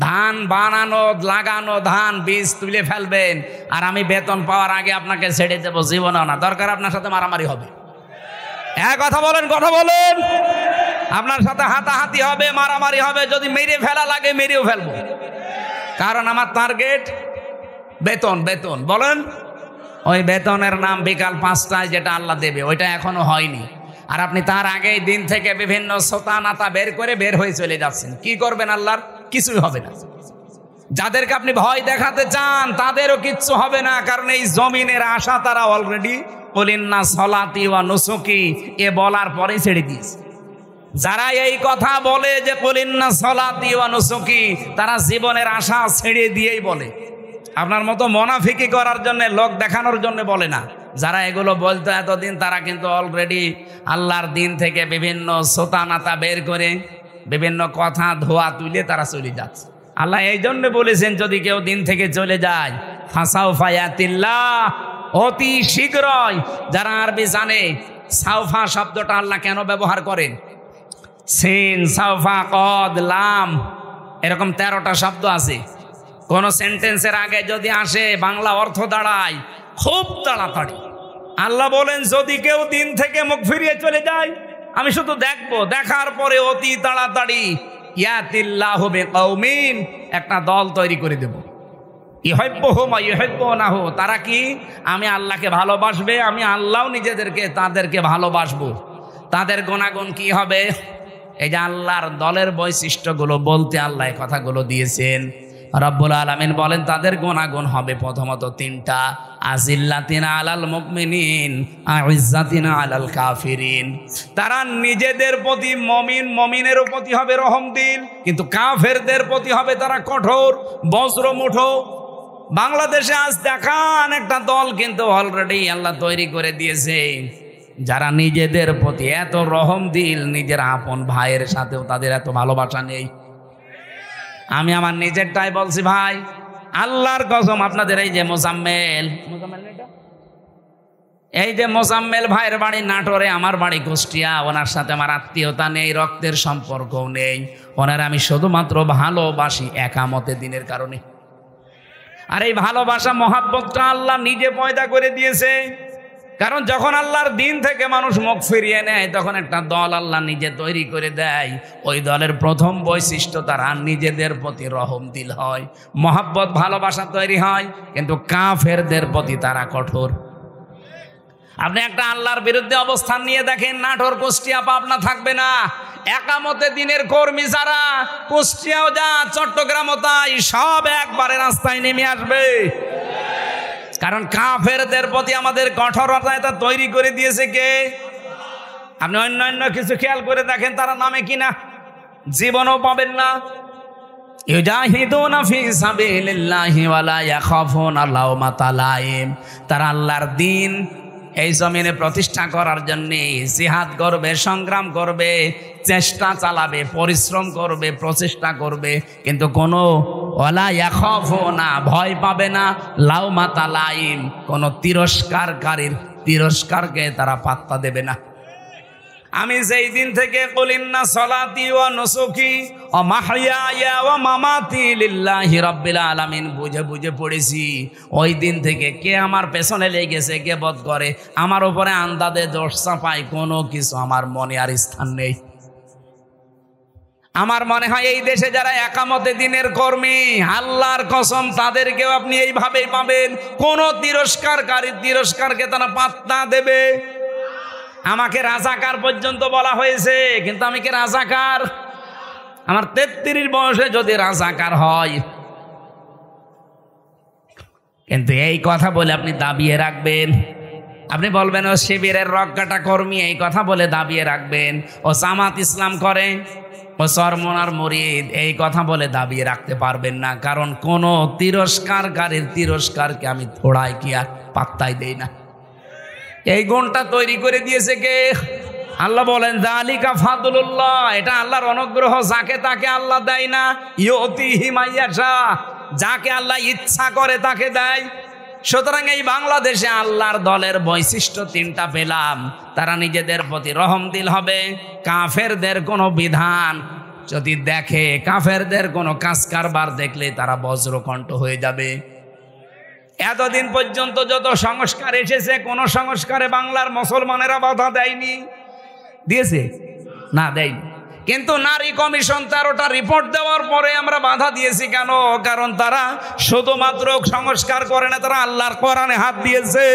ধান বানানো, লাগানো, ধান বীজ তুলে ফেলবেন, আর আমি বেতন পাওয়ার আগে আপনাকে ছেড়ে দেবো, জীবনও না, দরকার আপনার সাথে মারামারি হবে। কথা বলেন, কথা বলেন, আপনার সাথে হাতাহাতি হবে, মারামারি হবে, যদি মেরে ফেলা লাগে মেরেও ফেলবো, কারণ আমার টার্গেট বেতন। বেতন বলেন, ওই বেতনের নাম বিকাল 5টায় যেটা আল্লাহ দেবে, ওইটা এখনো হয়নি। আর আপনি তার আগেই দিন থেকে বিভিন্ন সোতা নাতা বের করে বের হয়ে চলে যাচ্ছেন। কি করবেন? আল্লাহর কিছুই হবে না। যাদেরকে আপনি ভয় দেখাতে চান তাদেরও কিচ্ছু হবে না, কারণ এই জমিনের আশা তারা অলরেডি কুলিন্না সলাতি ওয়া নুসুকি এ বলার পরে ছেড়ে দিয়েছে। যারা এই কথা বলে যে কুলিন্না সলাতি ওয়া নুসুকি, তারা জীবনের আশা ছেড়ে দিয়েই বলে। আপনার মতো মুনাফিকি করার জন্য, লোক দেখানোর জন্য বলে না। যারা এগুলো বলতো এতদিন, তারা কিন্তু অলরেডি আল্লাহর দিন থেকে বিভিন্ন সোতানাতা বের করে বিভিন্ন কথা ধোয়া তুলে তারা চলে যাচ্ছে। আল্লাহ এই জন্য বলেছেন, যদি কেউ দিন থেকে চলে যায় ফাসাউফা ইয়াতিল্লাহ, অতি শীঘ্রই। যারা আরবি জানে, সাউফা শব্দটা আল্লাহ কেন ব্যবহার করেন? সিন, সাউফা, কদ, লাম, এরকম 13টা শব্দ আছে। কোন সেন্টেন্সের আগে যদি আসে বাংলা অর্থ দাঁড়ায় খুব তাড়াতাড়ি। আল্লাহ বলেন, যদি কেউ দিন থেকে মুখ ফিরিয়ে চলে যায়, আমি শুধু দেখবো, দেখার পরে অতি তাড়াতাড়ি ইয়াতিল্লাহু বিকওমিন, একটা দল তৈরি করে দেব। ইউহিব্বুহুম ওয়া ইউহিব্বুনাহু, তারা কি আমি আল্লাহকে ভালোবাসবে, আমি আল্লাহও তাদেরকে ভালোবাসবো। তাদের গুণাগুণ কি হবে? এই যে আল্লাহর দলের বৈশিষ্ট্যগুলো বলতে আল্লাহ কথাগুলো দিয়েছেন। রব্বুল আলামিন বলেন তাদের গুণাগুণ হবে প্রথমত 3টা, আজিল্লাতিনা আলাল মুমিনিন আইজ্জাতিনা আলাল কাফিরিন। তারা নিজেদের প্রতি মুমিনের প্রতি হবে রহমদিল, কিন্তু কাফেরদের প্রতি হবে তারা কঠোর বজ্রমুঠো। বাংলাদেশে আজ দেখান একটা দল কিন্তু অলরেডি আল্লাহ তৈরি করে দিয়েছে, যারা নিজেদের প্রতি এত রহমদিল, নিজের আপন ভাইয়ের সাথেও তাদের এত ভালোবাসা নেই। আমি আমার নিজেরটাই বলছি ভাই, আল্লাহর কসম, আপনাদের এই যে মোজাম্মেল ভাইয়ের বাড়ি নাটোরে, আমার বাড়ি কুষ্টিয়া, ওনার সাথে আমার আত্মীয়তা নেই, রক্তের সম্পর্কও নেই। ওনার আমি শুধুমাত্র ভালোবাসি একামতে দিনের কারণে। আর এই ভালোবাসা মহাব্বতটা আল্লাহ নিজে পয়দা করে দিয়েছে। কারণ যখন আল্লাহর দিন থেকে মানুষ মুখ ফিরিয়ে নেয়, তখন একটা দল আল্লাহ নিজে তৈরি করে দেয়। ওই দলের প্রথম বৈশিষ্ট্য তারা নিজেদের প্রতি রহমদিল হয়, মহাব্বত ভালোবাসা তৈরি হয়, কিন্তু কাফেরদের প্রতি তারা কঠোর। আপনি একটা আল্লাহর বিরুদ্ধে অবস্থান নিয়ে দেখেন, নাটোর, কুষ্টিয়া, পাবনা থাকবে না। একামতে দিনের কর্মী যারা কুষ্টিয়াও যা, চট্টগ্রামও তাই, সব একবারে রাস্তায় নেমে আসবে। কারণ কাফেরদের প্রতি আমাদের কঠোরতা এটা তৈরি করে দিয়েছে কে? আপনি অন্যান্য কিছু খেয়াল করে দেখেন, তারা নামে কিনা জীবনও পাবেন না। ইউজাহিদুনা ফি সাবিলিল্লাহি ওয়া লা ইয়াখাফুনা লাওমাতা লাইম। তারা আল্লাহর দিন এই জমিনে প্রতিষ্ঠা করার জন্য জিহাদ করবে, সংগ্রাম করবে, চেষ্টা চালাবে, পরিশ্রম করবে, প্রচেষ্টা করবে, কিন্তু কোনো ওয়ালা ইয়াখাফুনা, ভয় পাবে না, লাওমাতা লাইম, কোনো তিরস্কারকারীর তিরস্কারকে তারা পাত্তা দেবে না। আমি যেই দিন থেকে কুলিন্না সলাতি ওয়া নুসুকি ওয়া মাহইয়ায়া ওয়া মামাতি লিল্লাহি রাব্বিল আলামিন বুঝে বুঝে পড়েছি, ওই দিন থেকে কে আমার পেছনে লেগেছে, কে বদ করে, আমার উপরে আন্দাজে দোষ চাপায়, কোনো কিছু আমার মনে আর স্থান নেই। আমার মনে হয় এই দেশে যারা একামতে দিনের কর্মী, আল্লাহর কসম তাদেরকেও আপনি এইভাবেই পাবেন, কোনো তিরস্কারকারীর তিরস্কারকে তারা পাত্তা দেবে। আমাকে রাজাকার পর্যন্ত বলা হয়েছে, কিন্তু আমি কি রাজাকার? আমার 33 বয়সে যদি রাজাকার হয়, কিন্তু এই কথা বলে আপনি দাবিয়ে রাখবেন, আপনি বলবেন ও শিবিরের রক্ষাটা কর্মী, এই কথা বলে দাবিয়ে রাখবেন, ও জামাত ইসলাম করে, ও চরমনার মুরিদ, এই কথা বলে দাবিয়ে রাখতে পারবেন না। কারণ কোন তিরস্কারকারীর তিরস্কারকে আমি থোড়াই কি আর পাত্তাই দেই না। এই গুণটা তৈরি করে দিয়েছে কে? আল্লাহ বলেন যালিকা ফাদলুল্লাহ, এটা আল্লাহর অনুগ্রহ, যাকে তাকে আল্লাহ দেয় না। ইউতিহি মাইয়াশা, যাকে আল্লাহ ইচ্ছা করে তাকে দেয়। সুতরাং এই বাংলাদেশে আল্লাহর দলের বৈশিষ্ট্য 3টা পেলাম। তারা নিজেদের প্রতি রহমদিল হবে, কাফেরদের কোনো বিধান যদি দেখে, কাফেরদের কোনো কাজ কারবার দেখলে তারা বজ্রকণ্ঠ হয়ে যাবে। এতদিন পর্যন্ত যত সংস্কার এসেছে, কোন সংস্কারে বাংলার মুসলমানেরা বাধা দেয়নি? দিয়েছে না? দেয়নি। কিন্তু নারী কমিশন 13টা রিপোর্ট দেওয়ার পরে আমরা বাধা দিয়েছি কেন? কারণ তারা শুধুমাত্র সংস্কার করে না, তারা আল্লাহর কোরআনে হাত দিয়েছে।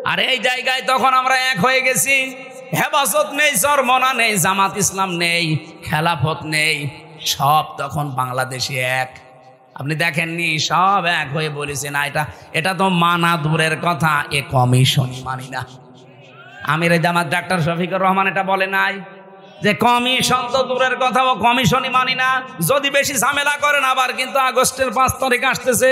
আর এই জায়গায় তখন আমরা এক হয়ে গেছি। হেফাজত নেই, চরমনা নেই, জামাত ইসলাম নেই, খেলাফত নেই, সব তখন বাংলাদেশে এক। আপনি দেখেননি, সব এক হয়ে বলেছে না এটা তো মানা দূরের কথা, এ কমিশনই মানি না। আমির জামাত ডাক্তার শফিকুর রহমান এটা বলে নাই যে কমিশন তো দূরের কথা, ও কমিশনই মানি না। যদি বেশি ঝামেলা করেন আবার কিন্তু আগস্টের 5 তারিখ আসতেছে।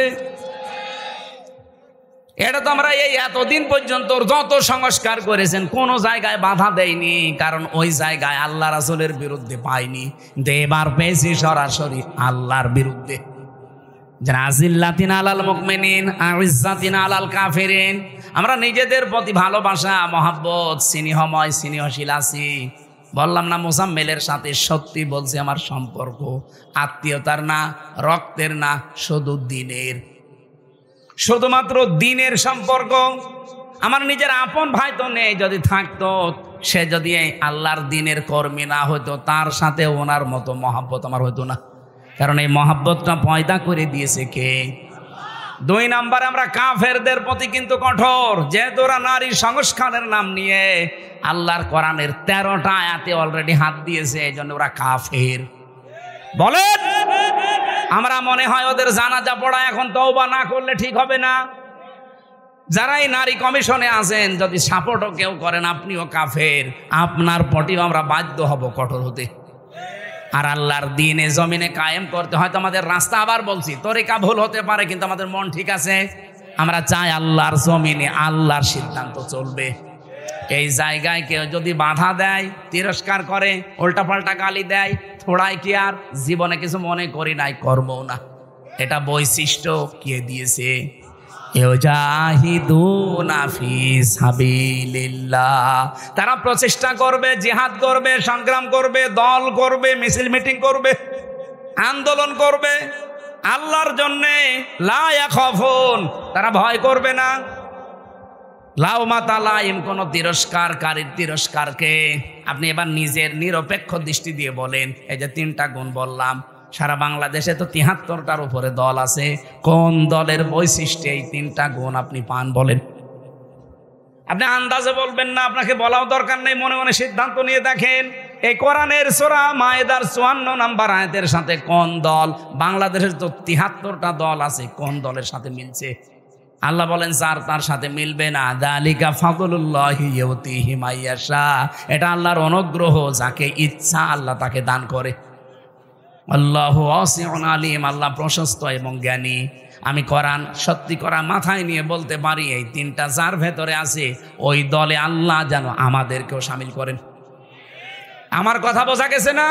এটা তো আমরা এই এতদিন পর্যন্ত যত সংস্কার করেছেন কোন জায়গায় বাধা দেয়নি, কারণ ওই জায়গায় আল্লাহ রাসূলের বিরুদ্ধে পাইনি। কিন্তু এবার পেয়েছি সরাসরি আল্লাহর বিরুদ্ধে। আজিল্লাতিন আলাল মুমিনিন আইজ্জাতিন আলাল কাফিরিন। আমরা নিজেদের প্রতি ভালোবাসা, মহাব্বত, স্নেহময় স্নেহশীল আছি। বললাম না মোজাম্মেলের সাথে সত্যি বলছি, আমার সম্পর্ক আত্মীয়তার না, রক্তের না, শুধু দিনের, শুধুমাত্র দিনের সম্পর্ক। আমার নিজের আপন ভাই তো নেই, যদি থাকতো সে যদি আল্লাহর দিনের কর্মী না হতো, তার সাথে ওনার মতো মহাব্বত আমার হতো না। কারণ এই মহাব্বতটা পয়দা করে দিয়েছে কে? 2 নাম্বার, আমরা কাফেরদের প্রতি কিন্তু কঠোর। যেহেতু ওরা নারী সংস্কারের নাম নিয়ে আল্লাহর কোরআনের 13টা আয়াতে অলরেডি হাত দিয়েছে, এই জন্য ওরা কাফের। বলেন, আমরা মনে হয় ওদের জানাজা পড়া এখন তওবা না করলে ঠিক হবে না? যারা এই নারী কমিশনে আছেন, যদি সাপোর্টও কেউ করেন, আপনিও কাফের। আপনার প্রতিও আমরা বাধ্য হব কঠোর হতে। আর আল্লাহর দ্বীনে জমিনে কায়েম করতে হয়তো আমাদের রাস্তা, আবার বলছি, তরিকা ভুল হতে পারে, কিন্তু আমাদের মন ঠিক আছে। আমরা চাই আল্লাহর জমিনে আল্লাহর সিদ্ধান্ত চলবে। এই জায়গায় কেউ যদি বাধা দেয়, তিরস্কার করে, উল্টাপাল্টা গালি দেয়, থোড়াই কি আর জীবনে কিছু মনে করি নাই, করবো না। এটা বৈশিষ্ট্য কে দিয়েছে? ইউজাহিদুনা ফি সাবিলিল্লাহ। তারা প্রচেষ্টা করবে, জিহাদ করবে, সংগ্রাম করবে, দল করবে, মিছিল মিটিং করবে, আন্দোলন করবে আল্লাহর জন্যে। লা ইয়াখাফুন, তারা ভয় করবে না। লাউমাতা লাইম, কোন তিরস্কারকারীর তিরস্কারকে আপনি এবার নিজের নিরপেক্ষ দৃষ্টি দিয়ে বলেন। এই যে 3টা গুণ বললাম, সারা বাংলাদেশে তো 73টার উপরে দল আছে। কোন দলের বৈশিষ্ট্যে এই 3টা গুণ আপনি পান বলেন? আপনি আন্দাজে বলবেন না, আপনাকে বলাও দরকার নেই, মনে মনে সিদ্ধান্ত নিয়ে দেখেন। এই কোরআনের সূরা মায়েদার 54 নম্বর আয়াতের সাথে কোন দল, বাংলাদেশের তো 73টা দল আছে, কোন দলের সাথে মিলছে? আল্লাহ বলেন যার তার সাথে মিলবে না। যালিকা ফাদলুল্লাহি ইউতিহি মাইয়াশা, এটা আল্লাহর অনুগ্রহ, যাকে ইচ্ছা আল্লাহ তাকে দান করে। আল্লাহু ওয়াসিউন আলিম, আল্লাহ প্রশস্ত এবং জ্ঞানী। আমি কোরআন সত্যি করা মাথায় নিয়ে বলতে পারি, এই 3টা যার ভেতরে আছে ওই দলে আল্লাহ যেন আমাদেরকেও শামিল করেন। আমার কথা বোঝা গেছে না?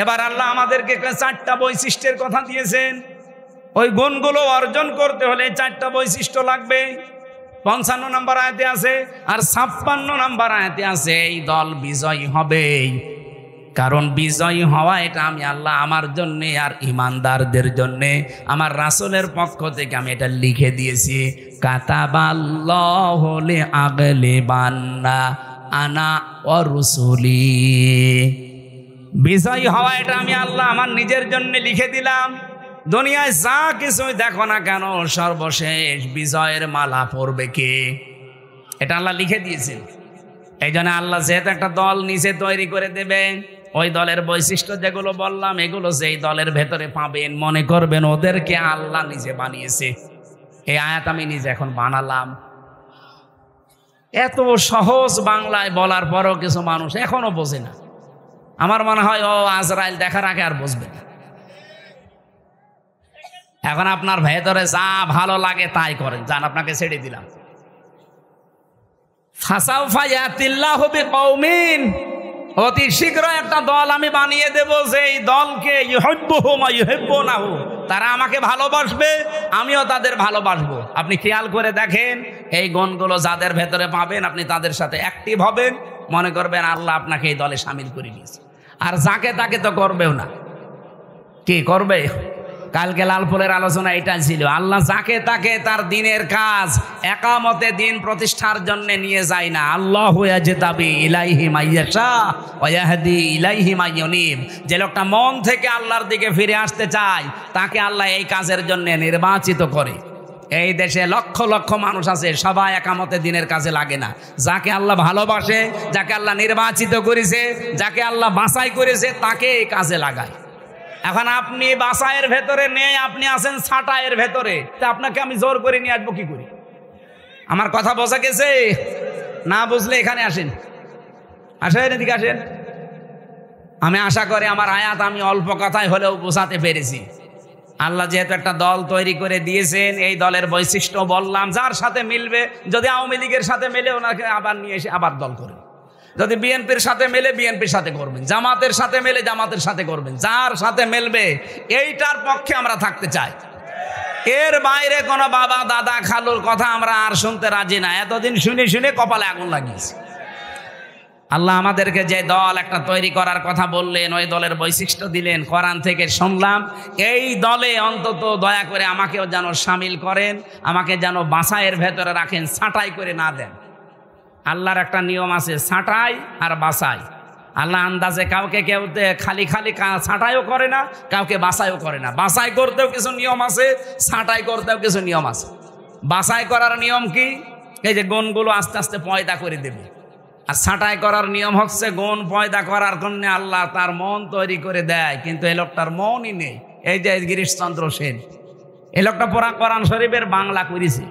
এবার আল্লাহ আমাদেরকে 4টা বৈশিষ্ট্যের কথা দিয়েছেন। ওই গুণগুলো অর্জন করতে হলে 4টা বৈশিষ্ট্য লাগবে। 55 নম্বর আয়াতে আছে, আর 56 নম্বর আয়াতে আছে এই দল বিজয়ী হবে। কারণ বিজয়ী হওয়া এটা আমি আল্লাহ আমার জন্যে আর ইমানদারদের জন্যে আমার রাসূলের পক্ষ থেকে আমি এটা লিখে দিয়েছি। কাতাবাল্লাহু লিআগলিবান্না আনা ওয়া রুসুলি। বিজয়ী হওয়া এটা আমি আল্লাহ আমার নিজের জন্য লিখে দিলাম। দুনিয়ায় যা কিছুই দেখো না কেন, সর্বশেষ বিজয়ের মালা পরবে কে? এটা আল্লাহ লিখে দিয়েছেন। এই জন্য আল্লাহ যেহেতু একটা দল নিচে তৈরি করে দেবে, ওই দলের বৈশিষ্ট্য যেগুলো বললাম এগুলো যেই দলের ভেতরে পাবেন, মনে করবেন ওদেরকে আল্লাহ নিজে বানিয়েছে। এই আয়াত আমি নিজে এখন বানালাম। এত সহজ বাংলায় বলার পরও কিছু মানুষ এখনো বোঝে না। আমার মনে হয় ও আজরাইল দেখার আগে আর বুঝবে না। এখন আপনার ভেতরে যা ভালো লাগে তাই করেন, যান, আপনাকে ছেড়ে দিলাম। ফাসাউফা ইয়াতিল্লাহু বিকওমিন, অতি শীঘ্র একটা দল আমি বানিয়ে দেব, যে এই দলকে ইউহিব্বুহুম ওয়া ইউহিব্বুনাহু, তারা আমাকে ভালোবাসবে, আমিও তাদের ভালোবাসবো। আপনি খেয়াল করে দেখেন, এই গুণগুলো যাদের ভেতরে পাবেন আপনি তাদের সাথে অ্যাক্টিভ হবেন, মনে করবেন আল্লাহ আপনাকে এই দলে শামিল করে নিয়েছে। আর যাকে তাকে তো করবেও না। কি করবে? কালকে লালপুরের আলোচনা এটা ছিল, আল্লাহ যাকে তাকে তার দিনের কাজ একামতে দিন প্রতিষ্ঠার জন্য নিয়ে যায় না। আল্লাহু ইয়াজতাবি ইলাইহি মাইয়াশা ওয়া ইয়াহদি ইলাইহি মাইয়ুনিব। যে লোকটা মন থেকে আল্লাহর দিকে ফিরে আসতে চায় তাকে আল্লাহ এই কাজের জন্য নির্বাচিত করে। এই দেশে লক্ষ লক্ষ মানুষ আছে, সবাই একামতে দিনের কাজে লাগে না। যাকে আল্লাহ ভালোবাসে, যাকে আল্লাহ নির্বাচিত করেছে, যাকে আল্লাহ বাছাই করেছে, তাকে এই কাজে লাগায়। এখন আপনি বাসায়ের ভেতরে নেই, আপনি আছেন ছাটাইয়ের ভেতরে, তা আপনাকে আমি জোর করে নিয়ে আসবো কি করি? আমার কথা বোঝা গেছে? না বুঝলে এখানে আসেন, আসেন এদিকে আসেন। আমি আশা করি আমার আয়াত আমি অল্প কথায় হলেও বোঝাতে পেরেছি। আল্লাহ যেহেতু একটা দল তৈরি করে দিয়েছেন, এই দলের বৈশিষ্ট্য বললাম, যার সাথে মিলবে, যদি আওয়ামী লীগের সাথে মেলে ওনাকে আবার নিয়ে এসে আবার দল করবেন, যদি বিএনপির সাথে মেলে বিএনপির সাথে করবেন, জামাতের সাথে মেলে জামাতের সাথে করবেন, যার সাথে মেলবে এইটার পক্ষে আমরা থাকতে চাই। এর বাইরে কোনো বাবা দাদা খালুর কথা আমরা আর শুনতে রাজি না। এতদিন শুনে শুনে কপালে আগুন লাগিয়েছি। আল্লাহ আমাদেরকে যে দল একটা তৈরি করার কথা বললেন, ওই দলের বৈশিষ্ট্য দিলেন, কোরআন থেকে শুনলাম। এই দলে অন্তত দয়া করে আমাকেও যেন সামিল করেন, আমাকে যেন বাছাইয়ের ভেতরে রাখেন, ছাঁটাই করে না দেন। আল্লাহর একটা নিয়ম আছে, ছাঁটাই আর বাছাই। আল্লাহ আন্দাজে কাউকে কেউ খালি খালি ছাঁটাইও করে না, কাউকে বাছাইও করে না। বাছাই করতেও কিছু নিয়ম আছে, ছাঁটাই করতেও কিছু নিয়ম আছে। বাছাই করার নিয়ম কি? এই যে গুণগুলো আস্তে আস্তে পয়দা করে দেবে। আর ছাঁটাই করার নিয়ম হচ্ছে গুণ পয়দা করার জন্য আল্লাহ তার মন তৈরি করে দেয়, কিন্তু এই লোকটার মনই নেই। এই যে গিরিশচন্দ্র সেন, এই লোকটা পুরা কোরআন শরীফের বাংলা করেছে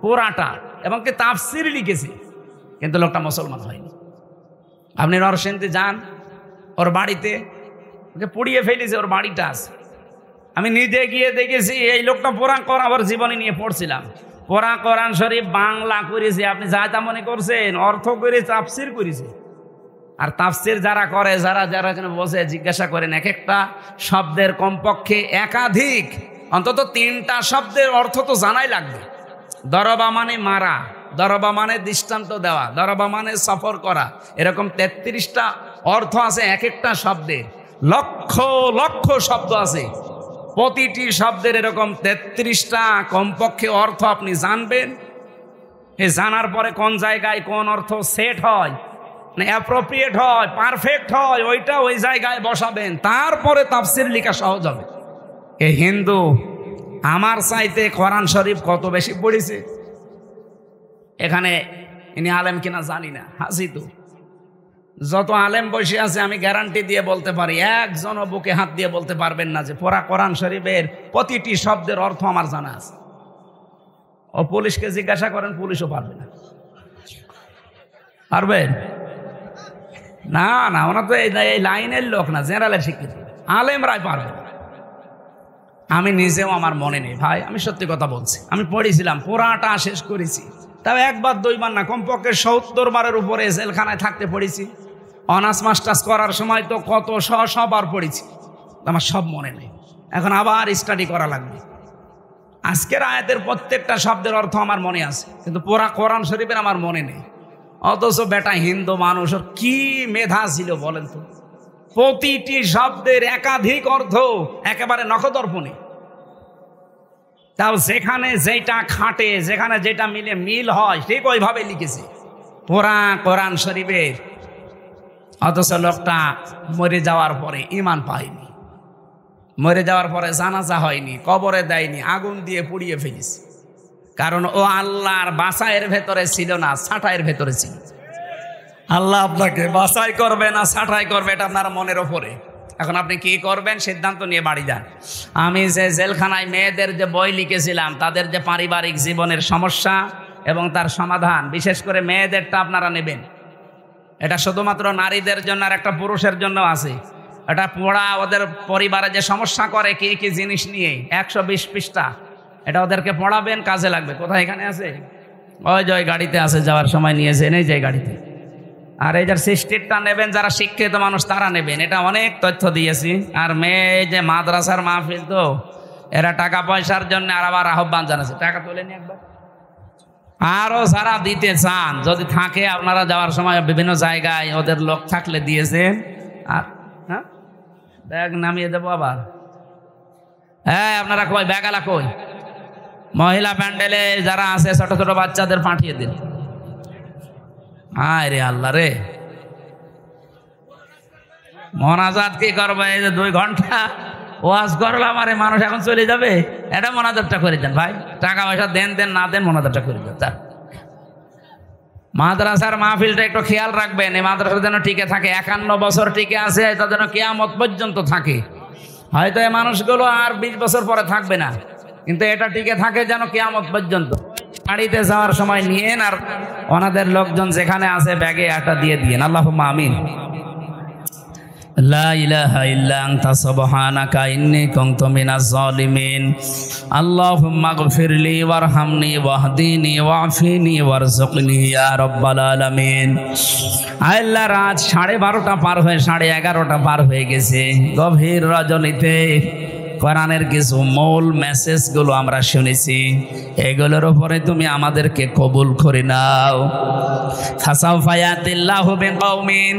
পুরাটা, এবং কি তাফসির লিখেছে, কিন্তু লোকটা মুসলমান হয়নি। আপনি নরসিংদী যান, ওর বাড়িতে ওকে পুড়িয়ে ফেলেছে, ওর বাড়িটা আছে। আমি নিজে গিয়ে দেখেছি। এই লোকটা পুরা কোরআন, আবার জীবনী নিয়ে পড়ছিলাম, পুরা কোরআন শরীফ বাংলা করেছে। আপনি যা তা মনে করছেন, অর্থ করে তাফসির করেছে। আর তাফসির যারা করে, যারা যারা এখানে বসে জিজ্ঞাসা করেন, এক একটা শব্দের কমপক্ষে একাধিক, অন্তত 3টা শব্দের অর্থ তো জানাই লাগবে। দরবা মানে মারা, দরবা মানে দৃষ্টান্ত দেওয়া, দরবা মানে সফর করা, এরকম 33টা অর্থ আছে এক একটা শব্দের। লক্ষ লক্ষ শব্দ আছে, প্রতিটি শব্দের এরকম 33টা কমপক্ষে অর্থ আপনি জানবেন। এ জানার পরে কোন জায়গায় কোন অর্থ সেট হয়, মানে অ্যাপ্রোপ্রিয়েট হয়, পারফেক্ট হয়, ওইটা ওই জায়গায় বসাবেন, তারপরে তাফসির লেখা সহজ হবে। এ হিন্দু আমার চাইতে কোরআন শরীফ কত বেশি পড়েছে। এখানে ইনি আলেম কিনা জানি না, হাসি তো যত আলেম বসে আছে আমি গ্যারান্টি দিয়ে বলতে পারি, একজনও বুকে হাত দিয়ে বলতে পারবেন না যে পুরা কোরআন শরীফের প্রতিটি শব্দের অর্থ আমার জানা আছে। ও পুলিশকে জিজ্ঞাসা করেন, পুলিশও পারবে না। পারবেন না? না, ওরা তো এই লাইনের লোক না, জেনারেলের শিক্ষিত, আলেমরাই পারবে না। আমি নিজেও আমার মনে নেই ভাই, আমি সত্যি কথা বলছি। আমি পড়েছিলাম, পুরাটা শেষ করেছি, তাও 1 বার 2 বার না, কমপক্ষে 70 বারের উপরে জেলখানায় থাকতে পড়েছি। অনার্স মাস্টার্স করার সময় তো কত বার পড়েছি, আমার সব মনে নেই। এখন আবার স্টাডি করা লাগবে। আজকের আয়াতের প্রত্যেকটা শব্দের অর্থ আমার মনে আছে, কিন্তু পুরা কোরআন শরীফের আমার মনে নেই। অথচ বেটা হিন্দু মানুষ, কি মেধা ছিল বলেন তো, প্রতিটি শব্দের একাধিক অর্থ একেবারে নখদর্পণে। তাও যেখানে যেটা খাটে, যেখানে যেটা মিলে মিল হয়, ঠিক ওইভাবে লিখেছে পুরা কোরআন শরীফের। অথচ লোকটা মরে যাওয়ার পরে ঈমান পায়নি, মরে যাওয়ার পরে জানাজা হয়নি, কবরে দেয়নি, আগুন দিয়ে পুড়িয়ে ফেলিস। কারণ ও আল্লাহর বাছাইয়ের ভেতরে ছিল না, ছাঁটাইয়ের ভেতরে ছিল। আল্লাহ আপনাকে বাছাই করবে না ছাঁটাই করবে, এটা আপনার মনের ওপরে। এখন আপনি কি করবেন সিদ্ধান্ত নিয়ে বাড়ি যান। আমি যে জেলখানায় মেয়েদের যে বই লিখেছিলাম, তাদের যে পারিবারিক জীবনের সমস্যা এবং তার সমাধান, বিশেষ করে মেয়েদেরটা আপনারা নেবেন। এটা শুধুমাত্র নারীদের জন্য আর একটা পুরুষের জন্য আছে। এটা পড়া, ওদের পরিবারে যে সমস্যা করে কি কি জিনিস নিয়ে, 120 পৃষ্ঠা, এটা ওদেরকে পড়াবেন, কাজে লাগবে। কোথায় এখানে আছে? ওই যে গাড়িতে আছে, যাওয়ার সময় নিয়েছে, এই যে গাড়িতে। আর এই যে সিস্টেমটা নেবেন, যারা শিক্ষিত মানুষ তারা নেবেন, এটা অনেক তথ্য দিয়েছি। আর মেয়ে যে মাদ্রাসার মাহফিল, তো এরা টাকা পয়সার জন্য আর আবার আহ্বান জানাচ্ছে, টাকা তোলেনি একবার। আরও যারা দিতে চান, যদি থাকে, আপনারা যাওয়ার সময় বিভিন্ন জায়গায় ওদের লোক থাকলে দিয়েছেন। আর হ্যাঁ, ব্যাগ নামিয়ে দেবো আবার। হ্যাঁ, আপনারা কই ব্যাগালা কই? মহিলা প্যান্ডেলে যারা আছে ছোট ছোট বাচ্চাদের পাঠিয়ে দিন। আয় রে আল্লাহ রে, মোনাজাত কি করবে? এই যে 2 ঘন্টা ওয়াজ করলাম, আরে মানুষ এখন চলে যাবে। এটা মোনাজাতটা করে দেন ভাই, টাকা পয়সা দেন না দেন, মোনাজাতটা করে দেন। মাদ্রাসার মাহফিলটা একটু খেয়াল রাখবেন, এই মাদ্রাসা যেন টিকে থাকে, 51 বছর টিকে আছে, এটা যেন কিয়ামত পর্যন্ত থাকে। হয়তো এই মানুষগুলো আর 20 বছর পরে থাকবে না, কিন্তু এটা টিকে থাকে যেন কিয়ামত পর্যন্ত। বাড়িতে যাওয়ার সময় নিয়েন আর ওনাদের লোকজন যেখানে আছে ব্যাগে এটা দিয়ে দিয়েন। আল্লাহুম্মা আমিন। লা ইলাহা ইল্লা আনতা সুবহানাকা ইন্নী কুনতু মিনাজ জালিমিন। আল্লাহুম্মা গফিরলি ওয়ারহামনি ওয়াহদিনি ওয়াফিনি ওয়ারযুকনি ইয়া রাব্বাল আলামিন। আল্লাহ, রাত 12:30 পার হয়ে 11:30 পার হয়ে গেছে। গভীর রজনীতে কোরআনের কিছু মূল মেসেজগুলো আমরা শুনেছি, এগুলোর উপরে তুমি আমাদেরকে কবুল করে নাও। ফাসাউফা ইয়াতিল্লাহু বিকওমিন